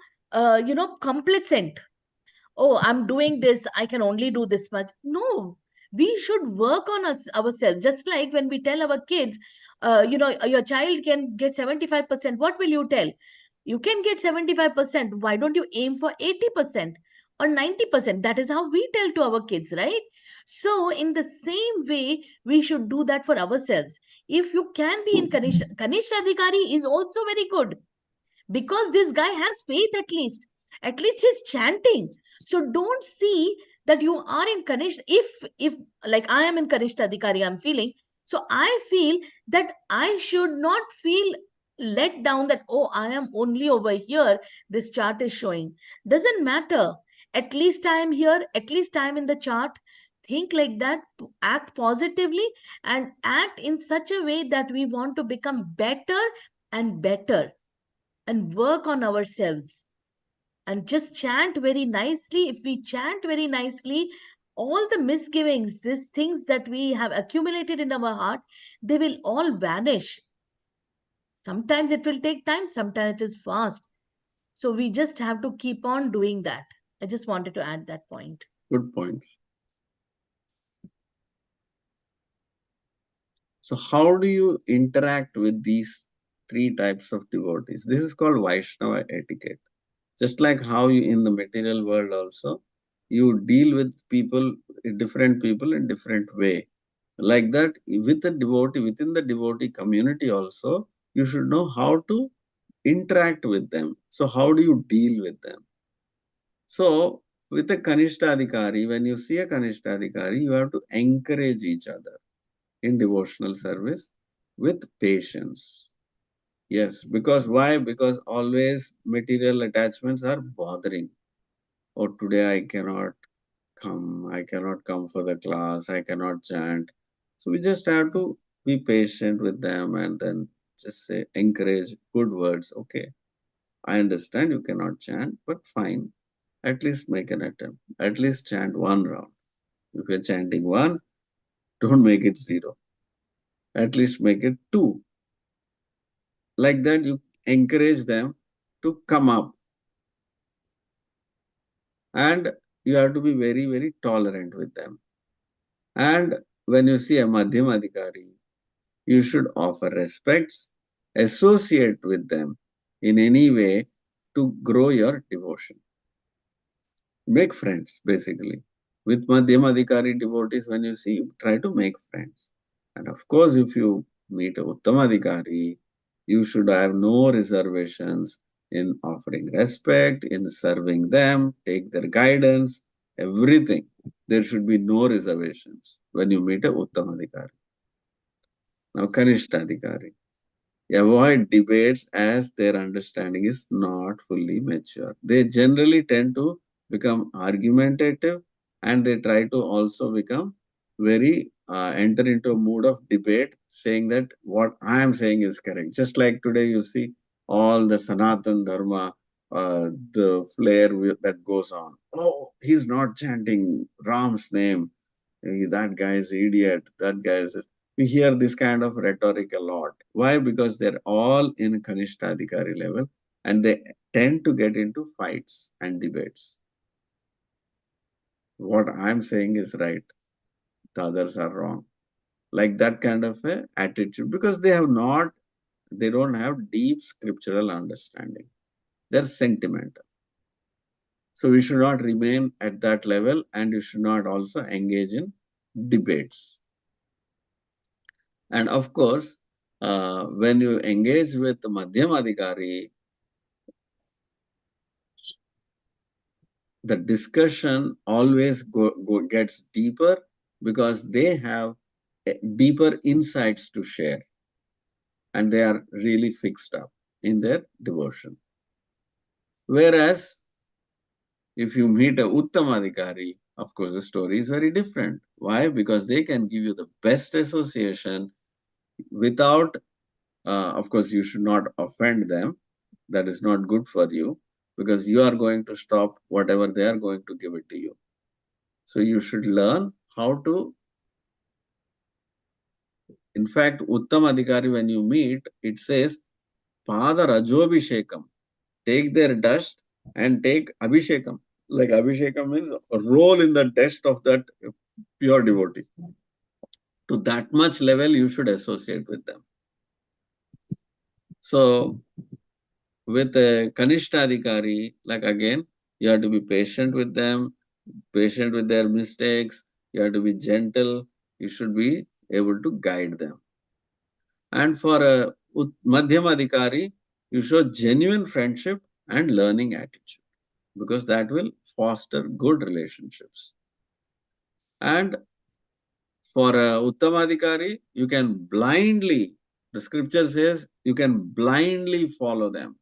[SPEAKER 2] complacent. Oh, I'm doing this, I can only do this much. No, we should work on ourselves. Just like when we tell our kids, your child can get 75%. What will you tell? You can get 75%. Why don't you aim for 80% or 90%? That is how we tell to our kids, right? So, in the same way, we should do that for ourselves. If you can be in Kanishta Adhikari is also very good, because this guy has faith at least he's chanting. So don't see that you are in Kanishta. If like I am in Kanishta Adhikari, I'm feeling, so I feel that I should not feel let down that, oh, I am only over here, this chart is showing. Doesn't matter. At least I am here, at least I am in the chart. Think like that, act positively, and act in such a way that we want to become better and better, and work on ourselves, and just chant very nicely. If we chant very nicely, all the misgivings, these things that we have accumulated in our heart, they will all vanish. Sometimes it will take time, sometimes it is fast. So we just have to keep on doing that. I just wanted to add that point.
[SPEAKER 1] Good point. So how do you interact with these three types of devotees? This is called Vaishnava etiquette. Just like how you in the material world also, you deal with people, different people in different way. Like that, with the devotee, within the devotee community also, you should know how to interact with them. So how do you deal with them? So with a Kanishta Adhikari, when you see a Kanishta Adhikari, you have to encourage each other in devotional service with patience. Yes, because why? Because always material attachments are bothering. Oh, today I cannot come for the class, I cannot chant. So we just have to be patient with them and then just say, encourage good words. Okay, I understand you cannot chant, but fine. At least make an attempt. At least chant one round. If you're chanting one, don't make it 0. At least make it 2. Like that, you encourage them to come up. And you have to be very, very tolerant with them. And when you see a Madhyamadhikari, you should offer respects, associate with them, in any way to grow your devotion. Make friends, basically. With Madhyamadhikari devotees, when you see, try to make friends. And of course, if you meet a Uttamadhikari, you should have no reservations in offering respect, in serving them, take their guidance, everything. There should be no reservations when you meet a Uttamadhikari. Now, Kanishtadhikari. Avoid debates as their understanding is not fully mature. They generally tend to become argumentative, and they try to also become very enter into a mood of debate, saying that what I am saying is correct. Just like today, you see all the Sanatan Dharma, the flare that goes on. Oh, he's not chanting Ram's name. That guy is idiot. That guy is. We hear this kind of rhetoric a lot. Why? Because they're all in Kanishtadhikari level, and they tend to get into fights and debates. What I'm saying is right, the others are wrong. Like that kind of a attitude, because they don't have deep scriptural understanding. They're sentimental. So we should not remain at that level, and you should not also engage in debates. And of course, when you engage with the Madhyamadhikari, the discussion always gets deeper, because they have deeper insights to share, and they are really fixed up in their devotion. Whereas if you meet a Uttamadhikari, of course, the story is very different. Why? Because they can give you the best association without, of course, you should not offend them. That is not good for you, because you are going to stop whatever they are going to give it to you. So you should learn how to. In fact, Uttamadhikari, when you meet, it says, Pada Rajobhishekam. Take their dust and take Abhishekam. Like Abhishekam means roll in the dust of that pure devotee. To that much level, you should associate with them. So, with a Kanishtadhikari, like again, you have to be patient with them, patient with their mistakes, you have to be gentle, you should be able to guide them. And for a Madhyamadhikari, you show genuine friendship and learning attitude, because that will foster good relationships. And for a Uttamadhikari, you can blindly, the scripture says, you can blindly follow them.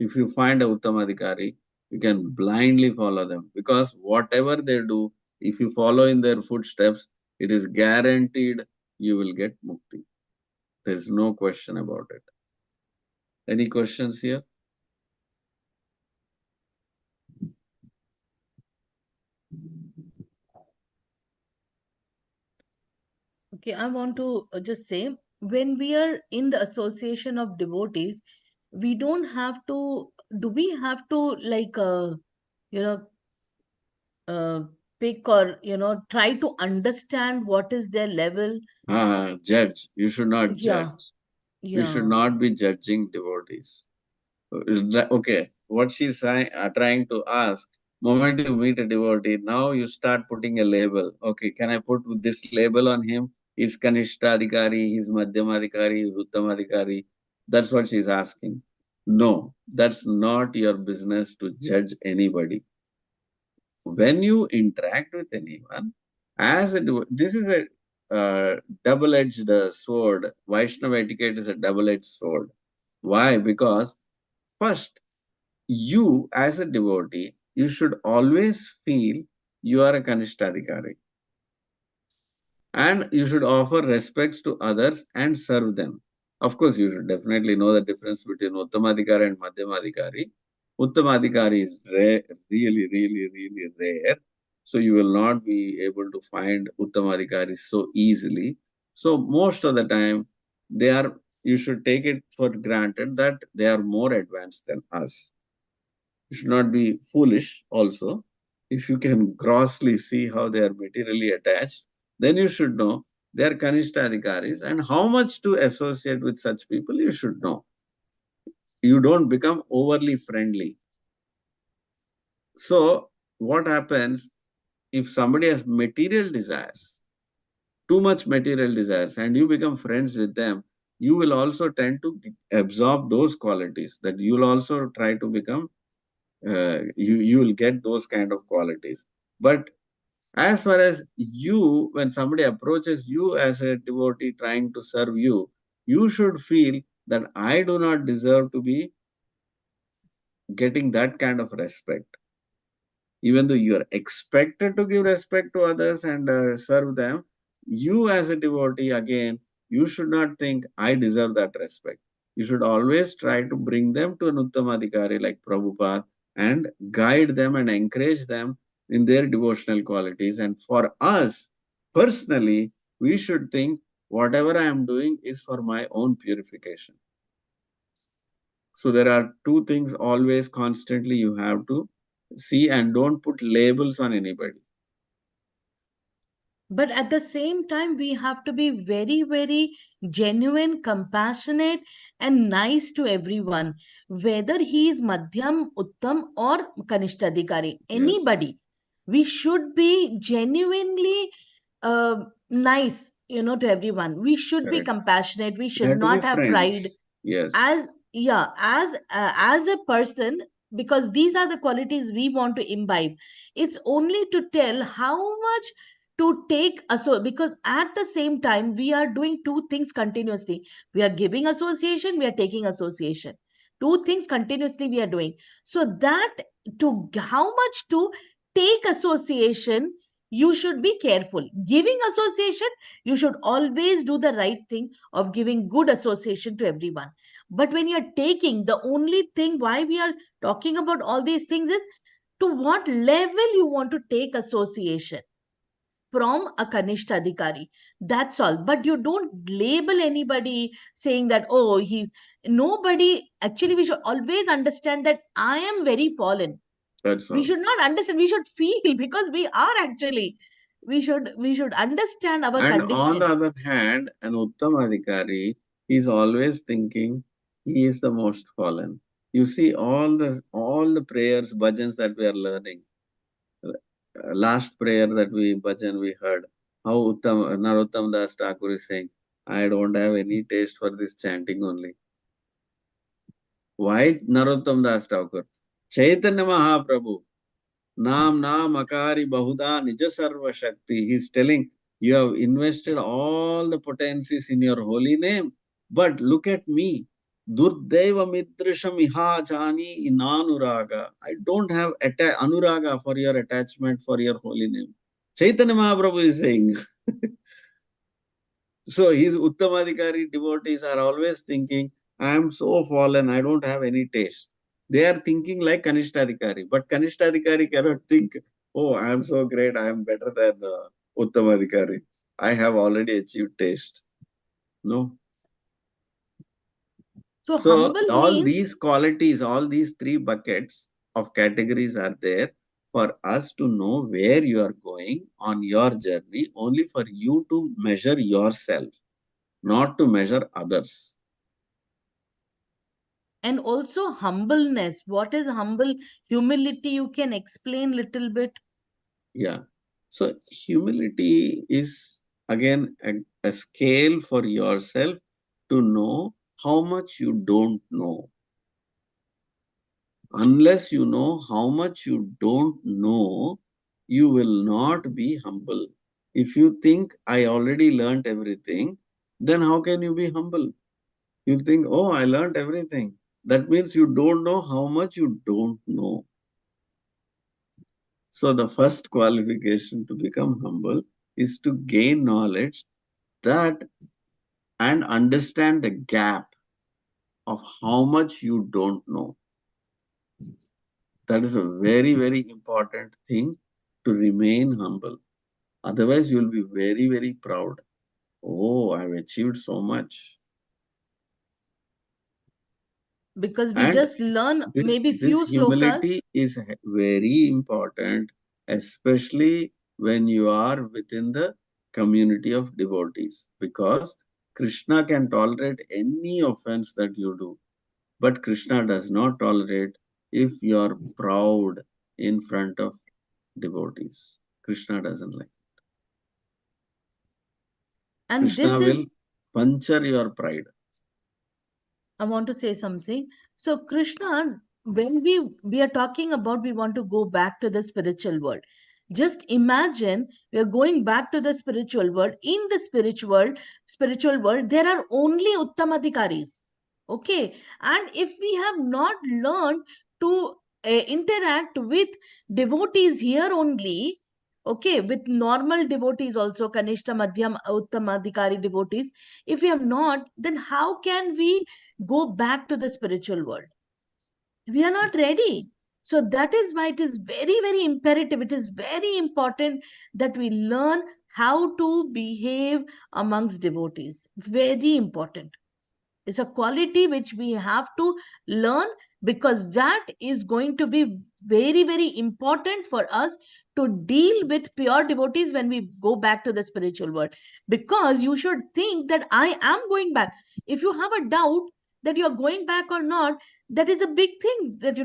[SPEAKER 1] If you find a Uttamadhikari, you can blindly follow them, because whatever they do, if you follow in their footsteps, it is guaranteed you will get mukti. There's no question about it. Any questions here?
[SPEAKER 2] Okay, I want to just say, when we are in the association of devotees, we don't have to, do we have to like, you know, pick or, try to understand what is their level?
[SPEAKER 1] Judge. You should not
[SPEAKER 2] Yeah,
[SPEAKER 1] judge. You should
[SPEAKER 2] yeah.
[SPEAKER 1] not be judging devotees. Okay, what she's trying to ask, moment you meet a devotee, now you start putting a label. Okay, can I put this label on him? He's Kanishtadhikari, he's Madhyamadhikari, he's Uttamadhikari. That's what she's asking. No, that's not your business to judge anybody. When you interact with anyone, this is a double-edged sword. Vaishnava etiquette is a double-edged sword. Why? Because first, you as a devotee, you should always feel you are a Kanishtadhikari. And you should offer respects to others and serve them. Of course, you should definitely know the difference between Uttamadhikari and Madhyamadhikari. Uttamadhikari is rare, really, really, really rare. So you will not be able to find Uttamadhikari so easily. So most of the time, you should take it for granted that they are more advanced than us. You should not be foolish also. If you can grossly see how they are materially attached, then you should know they are Kanishtadhikaris, and how much to associate with such people you should know. you don't become overly friendly. So what happens if somebody has material desires, too much material desires, and you become friends with them, you will also tend to absorb those qualities, that you will also try to become, you will get those kind of qualities. But as far as you, when somebody approaches you as a devotee trying to serve you, you should feel that I do not deserve to be getting that kind of respect. Even though you are expected to give respect to others and serve them, you as a devotee, again, you should not think, I deserve that respect. You should always try to bring them to an Uttamadhikari like Prabhupada and guide them and encourage them in their devotional qualities. And for us, personally, we should think, whatever I am doing is for my own purification. So there are two things always constantly you have to see, and don't put labels on anybody.
[SPEAKER 2] But at the same time, we have to be very, very genuine, compassionate, and nice to everyone, whether he is Madhyam, Uttam, or Kanishtadhikari, anybody. We should be genuinely nice, to everyone. We should be
[SPEAKER 1] Correct.
[SPEAKER 2] compassionate. We
[SPEAKER 1] We
[SPEAKER 2] should
[SPEAKER 1] have to be
[SPEAKER 2] not have pride.
[SPEAKER 1] friends. Yes.
[SPEAKER 2] As a person, because these are the qualities we want to imbibe. It's only to tell how much to take because at the same time we are doing two things continuously. We are giving association, we are taking association. Two things continuously we are doing. So that, to how much to take association, you should be careful. Giving association, you should always do the right thing of giving good association to everyone. But when you're taking, the only thing why we are talking about all these things is to what level you want to take association from a Kanishta Adhikari. That's all. But you don't label anybody saying that, oh, he's nobody. Actually, we should always understand that I am very fallen.
[SPEAKER 1] That's all.
[SPEAKER 2] We should not understand, we should feel, because we are actually. We should understand our
[SPEAKER 1] And
[SPEAKER 2] condition.
[SPEAKER 1] on the other hand, an Uttamadhikari is always thinking he is the most fallen. You see all the prayers, bhajans that we are learning. Last prayer that bhajan we heard, how Narottam Das Thakur is saying, I don't have any taste for this chanting only. Why Narottam Das Thakur? Chaitanya Mahaprabhu, Nam Nam Akari Bahuda Nija Sarva Shakti. He's telling, you have invested all the potencies in your holy name, but look at me. Durdeva Midrisham Iha Jani Inanuraga. I don't have anuraga for your attachment for your holy name. Chaitanya Mahaprabhu is saying. So his Uttamadhikari devotees are always thinking, I am so fallen, I don't have any taste. They are thinking like Kanishtadhikari, but Kanishtadhikari cannot think, oh, I am so great, I am better than Uttamadhikari. I have already achieved taste. No.
[SPEAKER 2] So
[SPEAKER 1] So all
[SPEAKER 2] means,
[SPEAKER 1] these qualities, all these three buckets of categories are there for us to know where you are going on your journey, only for you to measure yourself, not to measure others.
[SPEAKER 2] and also humbleness. What is humility? You can explain little bit.
[SPEAKER 1] Yeah. So humility is again a scale for yourself to know how much you don't know. Unless you know how much you don't know, you will not be humble. If you think I already learned everything, then how can you be humble? You think, oh, I learned everything. That means you don't know how much you don't know. So the first qualification to become humble is to gain knowledge that and understand the gap of how much you don't know. That is a very, very important thing to remain humble. Otherwise, you'll be very, very proud. Oh, I've achieved so much.
[SPEAKER 2] Because we
[SPEAKER 1] And
[SPEAKER 2] just learn maybe
[SPEAKER 1] this
[SPEAKER 2] few
[SPEAKER 1] humility
[SPEAKER 2] slokas.
[SPEAKER 1] is very important, especially when you are within the community of devotees, because Krishna can tolerate any offense that you do. But Krishna does not tolerate if you are proud in front of devotees. Krishna doesn't like.
[SPEAKER 2] And
[SPEAKER 1] Krishna
[SPEAKER 2] this
[SPEAKER 1] will
[SPEAKER 2] is,
[SPEAKER 1] puncture your pride.
[SPEAKER 2] I want to say something. So Krishna, when we are talking about we want to go back to the spiritual world. Just imagine we are going back to the spiritual world. In the spiritual world, there are only Uttamadhikaris. Okay. And if we have not learned to interact with devotees here only, okay, with normal devotees also, Kanishta, Madhyam, Uttamadhikari devotees, if we have not, then how can we go back to the spiritual world? We are not ready. So that is why it is very, very imperative. It is very important that we learn how to behave amongst devotees. Very important. It's a quality which we have to learn, because that is going to be very, very important for us to deal with pure devotees when we go back to the spiritual world. Because you should think that I am going back. If you have a doubt that you're going back or not, that is a big thing that,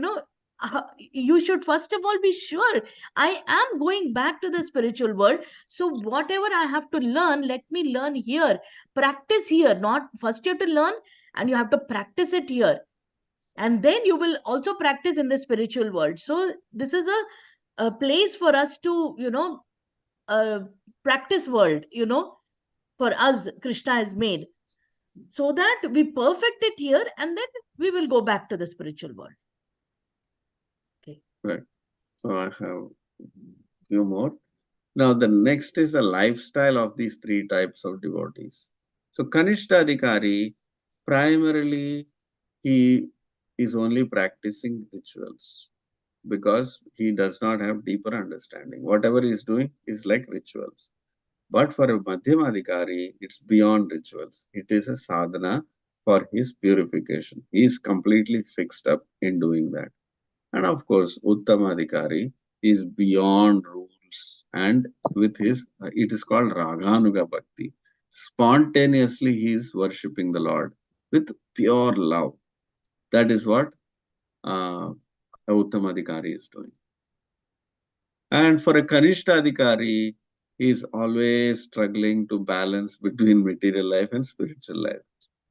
[SPEAKER 2] you should first of all be sure I am going back to the spiritual world. So whatever I have to learn, let me learn here, practice here. Not first you have to learn and you have to practice it here, and then you will also practice in the spiritual world. So this is a place for us to practice world, for us Krishna has made, so that we perfect it here and then we will go back to the spiritual world. Okay.
[SPEAKER 1] Right. So I have few more. Now the next is the lifestyle of these three types of devotees. So Kanishta Adhikari, primarily he is only practicing rituals because he does not have deeper understanding. Whatever he is doing is like rituals. But for a Madhyamadhikari, it's beyond rituals. It is a sadhana for his purification. He is completely fixed up in doing that. And of course, Uttamadhikari is beyond rules, and with his, it is called Raghanuga Bhakti. Spontaneously, he is worshipping the Lord with pure love. That is what Uttamadhikari is doing. And for a Kanishta Adhikari, he is always struggling to balance between material life and spiritual life.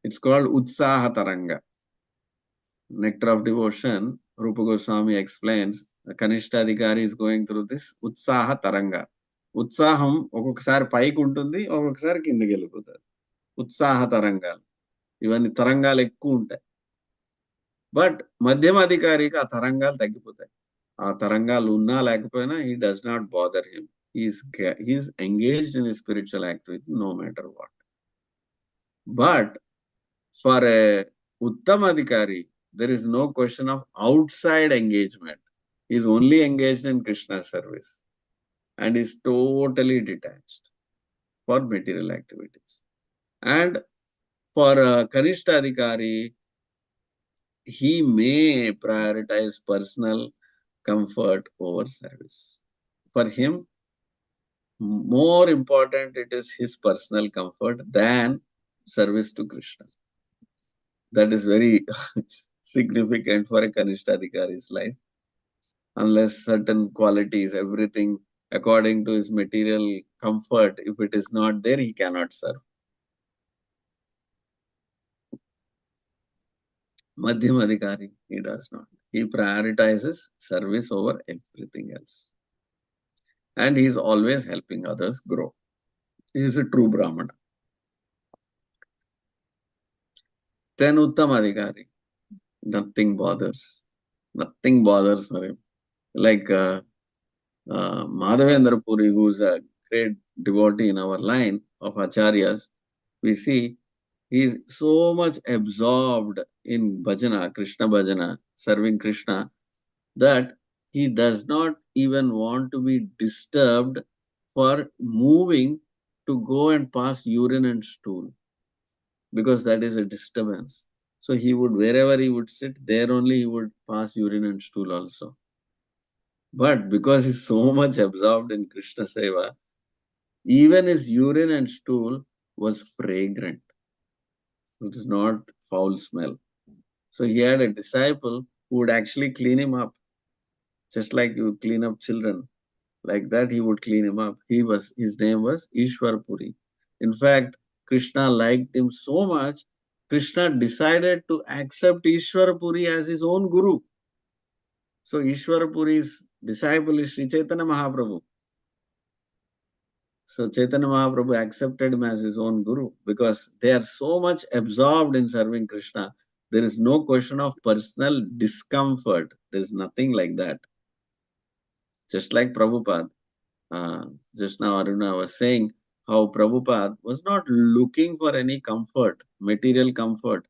[SPEAKER 1] It's called Utsaha Taranga. Nectar of Devotion, Rupa Goswami explains, Kanishta Adhikari is going through this Utsaha Taranga. ఉత్సాహం ఒక్కొక్కసారి పైకి ఉంటుంది, ఒక్కొక్కసారి కిందకి వెళ్ళిపోతారు. ఉత్సాహ తరంగాలు, ఇవన్నీ తరంగాలు ఎక్కువ ఉంటాయి. బట్ మధ్యమ అధికారికి ఆ తరంగాలు తగ్గిపోతాయి. ఆ తరంగాలు ఉన్నా లేకపోయినా he does not bother him. He is engaged in his spiritual activity no matter what. But for a Uttama Adhikari, there is no question of outside engagement. He is only engaged in Krishna's service and is totally detached for material activities. And for Kanishta Adhikari, he may prioritize personal comfort over service. For him, more important it is his personal comfort than service to Krishna. That is very significant for a Kanishta Adhikari's life. Unless certain qualities, everything according to his material comfort, if it is not there, he cannot serve. Madhyam Adhikari, he does not. He prioritizes service over everything else. And he is always helping others grow. He is a true Brahmana. Then Uttama Adhikari, nothing bothers. Nothing bothers for him. Like Madhavendra Puri, who is a great devotee in our line of acharyas, we see he is so much absorbed in bhajana, Krishna bhajana, serving Krishna, that he does not even want to be disturbed for moving to go and pass urine and stool, because that is a disturbance. So he would, wherever he would sit, there only he would pass urine and stool also. But because he's so much absorbed in Krishna Seva, even his urine and stool was fragrant. It is not foul smell. So he had a disciple who would actually clean him up, just like you clean up children. Like that, he would clean him up. His name was Ishwarpuri. In fact, Krishna liked him so much, Krishna decided to accept Ishwarpuri as his own guru. So Ishwarpuri's disciple is Sri Chaitanya Mahaprabhu. So Chaitanya Mahaprabhu accepted him as his own guru because they are so much absorbed in serving Krishna. There is no question of personal discomfort. There is nothing like that. Just like Prabhupada. Just now Aruna was saying how Prabhupada was not looking for any comfort, material comfort.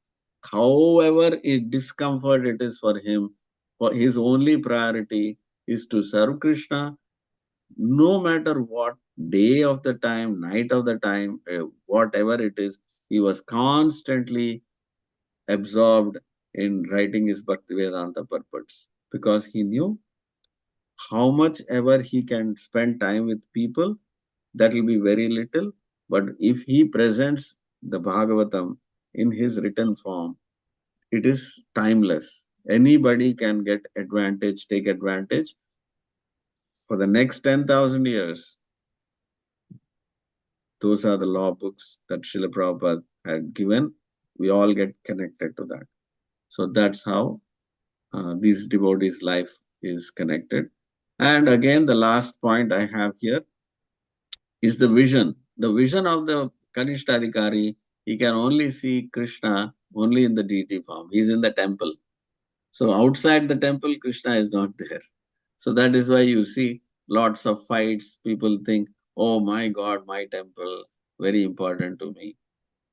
[SPEAKER 1] However discomfort it is for him, for his only priority is to serve Krishna, no matter what day of the time, night of the time, whatever it is. He was constantly absorbed in writing his Bhaktivedanta purports because he knew how much ever he can spend time with people, that will be very little. But if he presents the Bhagavatam in his written form, it is timeless. Anybody can get advantage, take advantage. For the next 10,000 years, those are the law books that Srila Prabhupada had given. We all get connected to that. So that's how these devotees' life is connected. And again, the last point I have here is the vision. The vision of the Kanishtadhikari, he can only see Krishna only in the deity form. He's in the temple. So outside the temple, Krishna is not there. So that is why you see lots of fights. People think, oh my God, my temple, very important to me.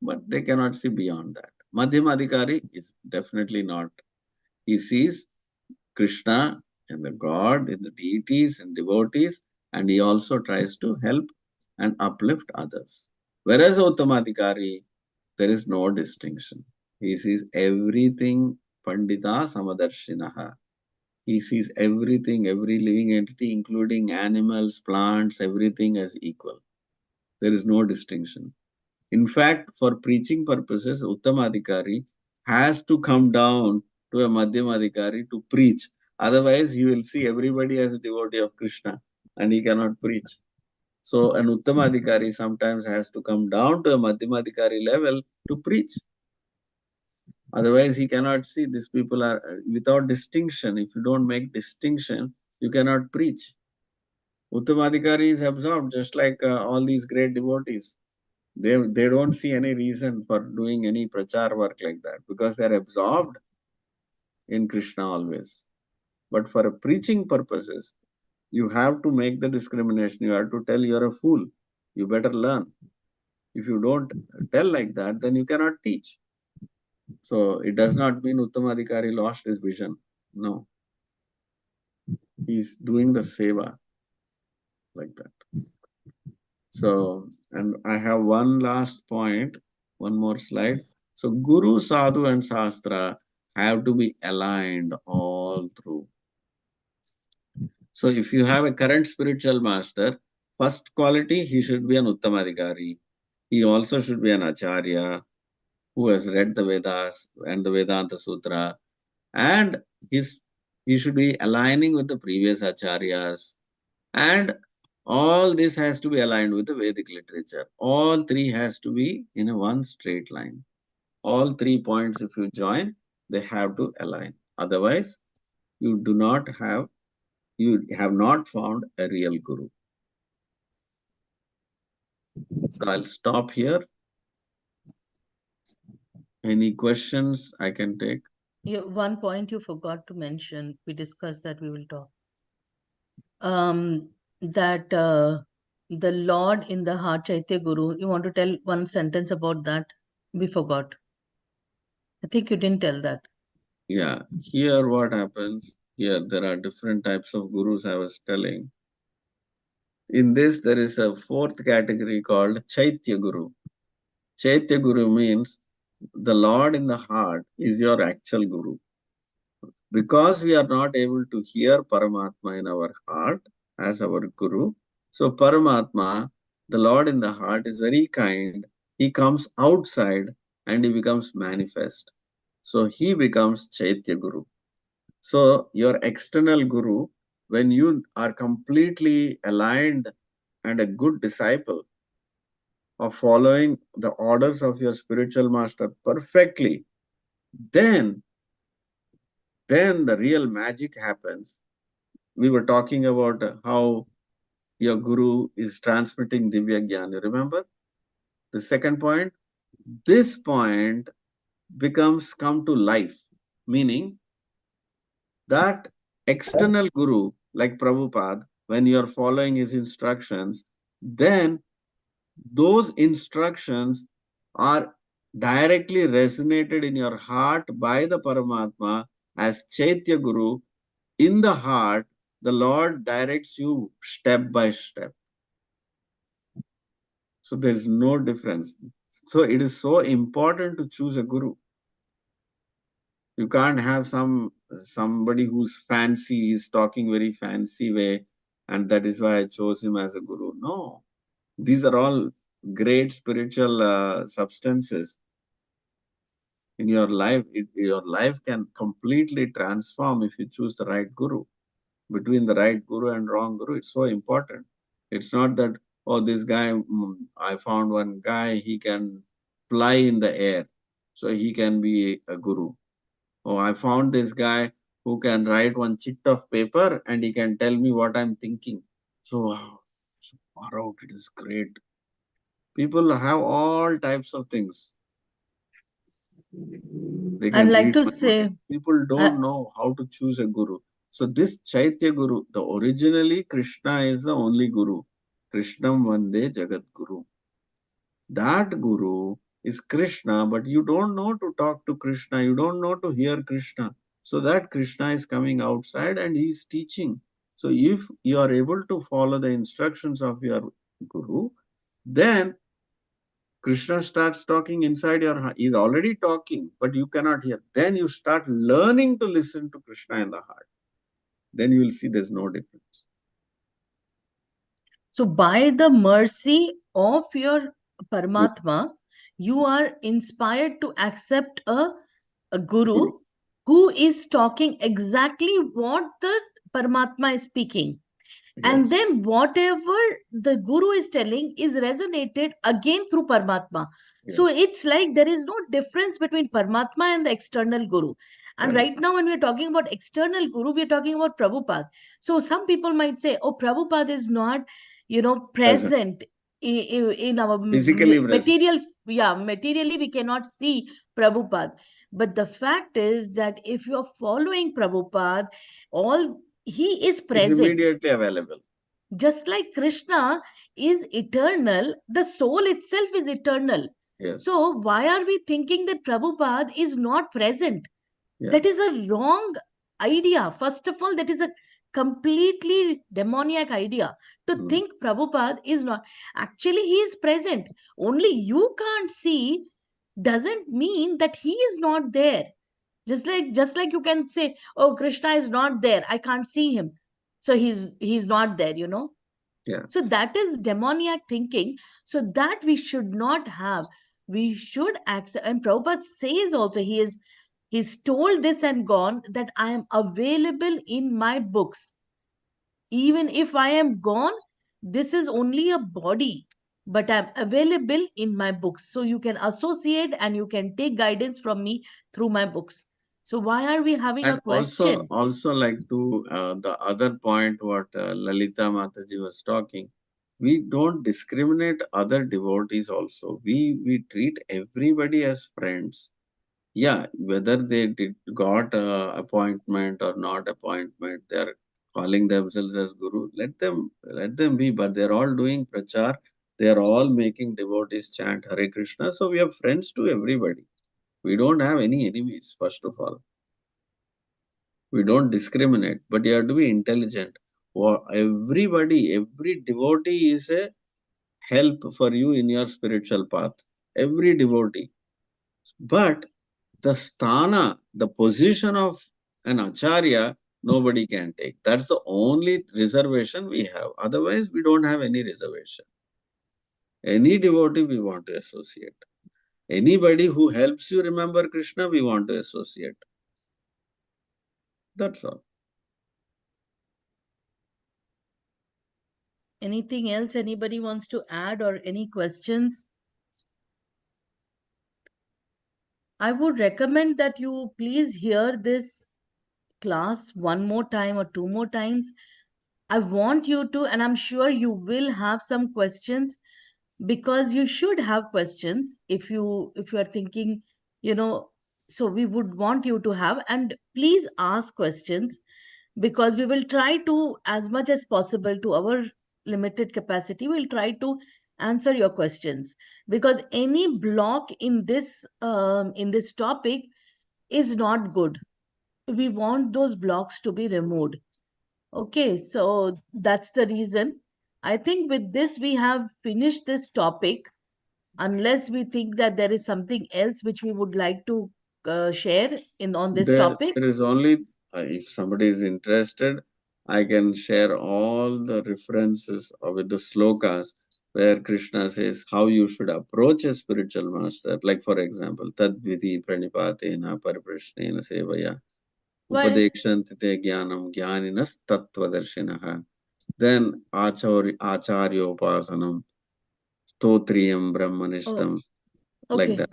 [SPEAKER 1] But they cannot see beyond that. Madhyamadhikari is definitely not. He sees Krishna and the God in the deities and devotees, and he also tries to help and uplift others. Whereas Uttamadhikari, there is no distinction. He sees everything Pandita Samadarshinaha. He sees everything, every living entity, including animals, plants, everything as equal. There is no distinction. In fact, for preaching purposes, Uttamadhikari has to come down to a Madhyamadhikari to preach. Otherwise, he will see everybody as a devotee of Krishna and he cannot preach. So an Uttamadhikari sometimes has to come down to a Madhyamadhikari level to preach. Otherwise, he cannot see these people are without distinction. If you don't make distinction, you cannot preach. Uttamadhikari is absorbed just like all these great devotees. They don't see any reason for doing any prachar work like that because they're absorbed in Krishna always. But for preaching purposes, you have to make the discrimination. You have to tell you're a fool. You better learn. If you don't tell like that, then you cannot teach. So it does not mean Uttamadhikari lost his vision. No. He's doing the seva like that. So, and I have one last point, one more slide. So Guru, Sadhu and Shastra have to be aligned all through. So if you have a current spiritual master, first quality, he should be an Uttamadhikari. He also should be an Acharya who has read the Vedas and the Vedanta Sutra. And he should be aligning with the previous Acharyas. And all this has to be aligned with the Vedic literature. All three has to be in a one straight line. All 3 points, if you join, they have to align. Otherwise, you have not found a real guru. So I'll stop here. Any questions I can take?
[SPEAKER 2] One point you forgot to mention, we discussed that we will talk. That the Lord in the heart, Chaitya Guru, you want to tell one sentence about that? We forgot. I think you didn't tell that.
[SPEAKER 1] Yeah, here what happens, here there are different types of gurus I was telling. In this, there is a fourth category called Chaitya Guru. Chaitya Guru means the Lord in the heart is your actual guru. Because we are not able to hear Paramatma in our heart as our guru, so Paramatma, the Lord in the heart, is very kind. He comes outside and he becomes manifest. So he becomes Chaitya Guru. So your external Guru, when you are completely aligned and a good disciple of following the orders of your spiritual master perfectly, then the real magic happens. We were talking about how your Guru is transmitting Divya Gyan. You remember? The second point, this point becomes come to life, meaning that external Guru, like Prabhupada, when you are following his instructions, then those instructions are directly resonated in your heart by the Paramatma as Chaitya Guru. In the heart, the Lord directs you step by step. So there is no difference. So it is so important to choose a Guru. You can't have somebody who's fancy, is talking very fancy way, and that is why I chose him as a Guru. No, these are all great spiritual substances in your life. Your life can completely transform if you choose the right Guru. Between the right Guru and wrong Guru, it's so important. It's not that, oh, this guy, I found one guy, he can fly in the air, so he can be a Guru. Oh, I found this guy who can write one sheet of paper and he can tell me what I'm thinking. So, wow, so far out, it is great. People have all types of things. They
[SPEAKER 2] I'd
[SPEAKER 1] can
[SPEAKER 2] like
[SPEAKER 1] read
[SPEAKER 2] to
[SPEAKER 1] my
[SPEAKER 2] say,
[SPEAKER 1] mind. People don't know how to choose a Guru. So this Chaitya Guru, the originally Krishna is the only Guru. Krishnam Vande Jagat Guru. That Guru is Krishna, but you don't know to talk to Krishna. You don't know to hear Krishna. So that Krishna is coming outside and he is teaching. So if you are able to follow the instructions of your Guru, then Krishna starts talking inside your heart. He's already talking, but you cannot hear. Then you start learning to listen to Krishna in the heart. Then you will see there's no difference.
[SPEAKER 2] so by the mercy of your Paramatma, you are inspired to accept a guru
[SPEAKER 1] Guru.
[SPEAKER 2] who is talking exactly what the Paramatma is speaking. And
[SPEAKER 1] Yes.
[SPEAKER 2] then whatever the guru is telling is resonated again through Paramatma. So
[SPEAKER 1] Yes.
[SPEAKER 2] it's like there is no difference between Paramatma and the external guru. And
[SPEAKER 1] Correct.
[SPEAKER 2] right now, when we're talking about external guru, we're talking about Prabhupada. So some people might say, oh, Prabhupada is not, present in our
[SPEAKER 1] Physically present.
[SPEAKER 2] material. Yeah, materially, we cannot see Prabhupada. But the fact is that if you're following Prabhupada, he is
[SPEAKER 1] It's
[SPEAKER 2] present.
[SPEAKER 1] immediately available.
[SPEAKER 2] Just like Krishna is eternal, the soul itself is eternal.
[SPEAKER 1] Yes.
[SPEAKER 2] So why are we thinking that Prabhupada is not present?
[SPEAKER 1] Yeah.
[SPEAKER 2] That is a wrong idea. First of all, that is a completely demoniac idea to think Prabhupada is not. Actually, he is present. Only you can't see doesn't mean that he is not there. Just like you can say, oh, Krishna is not there. I can't see him. So he's not there,
[SPEAKER 1] Yeah.
[SPEAKER 2] So that is demoniac thinking. So that we should not have. We should accept. And Prabhupada says also, he's told this and gone that I am available in my books. Even if I am gone, this is only a body, but I'm available in my books. So you can associate and you can take guidance from me through my books. So why are we having
[SPEAKER 1] And
[SPEAKER 2] a question?
[SPEAKER 1] also like to the other point what Lalita Mataji was talking, we don't discriminate other devotees also. We treat everybody as friends. Yeah, whether they got appointment or not appointment, they're calling themselves as Guru. Let them be, but they're all doing prachar. They're all making devotees chant Hare Krishna. So we are friends to everybody. We don't have any enemies, first of all. We don't discriminate, but you have to be intelligent. Every devotee is a help for you in your spiritual path. Every devotee. But the sthana, the position of an acharya, nobody can take. That's the only reservation we have. Otherwise, we don't have any reservation. Any devotee we want to associate. Anybody who helps you remember Krishna, we want to associate. That's all.
[SPEAKER 2] Anything else anybody wants to add or any questions? I would recommend that you please hear this class one more time or two more times. I want you to, and I'm sure you will have some questions, because you should have questions if you are thinking, you know, so we would want you to have, and please ask questions, because we will try to, as much as possible to our limited capacity, we'll try to answer your questions, because any block in this topic is not good. We want those blocks to be removed. Okay, so that's the reason. I think with this we have finished this topic, unless we think that there is something else which we would like to share on this topic.
[SPEAKER 1] There is only, if somebody is interested, I can share all the references with the slokas where Krishna says how you should approach a spiritual master. Like, for example, Tadvidi Pranipatena Pariprashnena Sevaya
[SPEAKER 2] Why?
[SPEAKER 1] Upadekshante Jnanam Jnaninas Tattvadarshinaha. Then Acharyopasanam Stotriyam Brahmanishtam. Like
[SPEAKER 2] Okay.
[SPEAKER 1] that.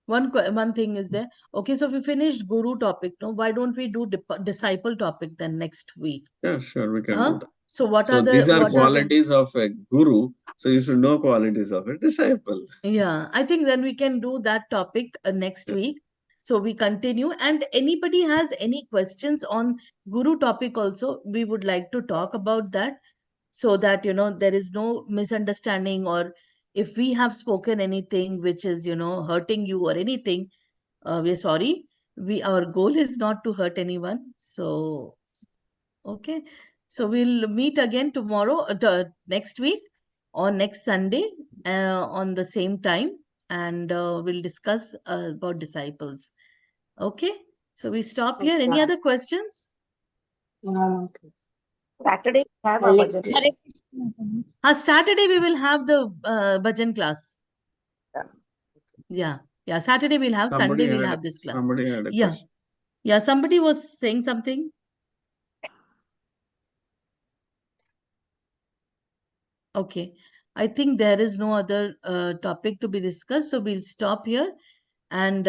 [SPEAKER 2] One thing is there. Okay, so we finished Guru topic. No, why don't we do disciple topic then next week?
[SPEAKER 1] Yeah, sure, we can
[SPEAKER 2] Huh?
[SPEAKER 1] do that.
[SPEAKER 2] So what
[SPEAKER 1] So
[SPEAKER 2] are the
[SPEAKER 1] these are
[SPEAKER 2] what are the
[SPEAKER 1] qualities of a guru. So you should know qualities of a disciple.
[SPEAKER 2] Yeah, I think then we can do that topic next
[SPEAKER 1] Yeah.
[SPEAKER 2] week. So we continue. And anybody has any questions on Guru topic also, we would like to talk about that, so that, you know, there is no misunderstanding, or if we have spoken anything which is, you know, hurting you or anything, we're sorry. Our goal is not to hurt anyone. So, okay. So we'll meet again tomorrow, next week, or next Sunday, on the same time, and we'll discuss about disciples. Okay. So we stop here. Any other questions?
[SPEAKER 5] Saturday we have a
[SPEAKER 3] Mally-
[SPEAKER 5] bhajan.
[SPEAKER 4] Hare Krishna.
[SPEAKER 2] Saturday we will have the bhajan class. Yeah. Yeah. Saturday we'll have. Sunday we'll have this class.
[SPEAKER 1] Somebody had a
[SPEAKER 2] Yeah.
[SPEAKER 1] question.
[SPEAKER 2] Yeah. Somebody was saying something. Okay. I think there is no other topic to be discussed. So we'll stop here. And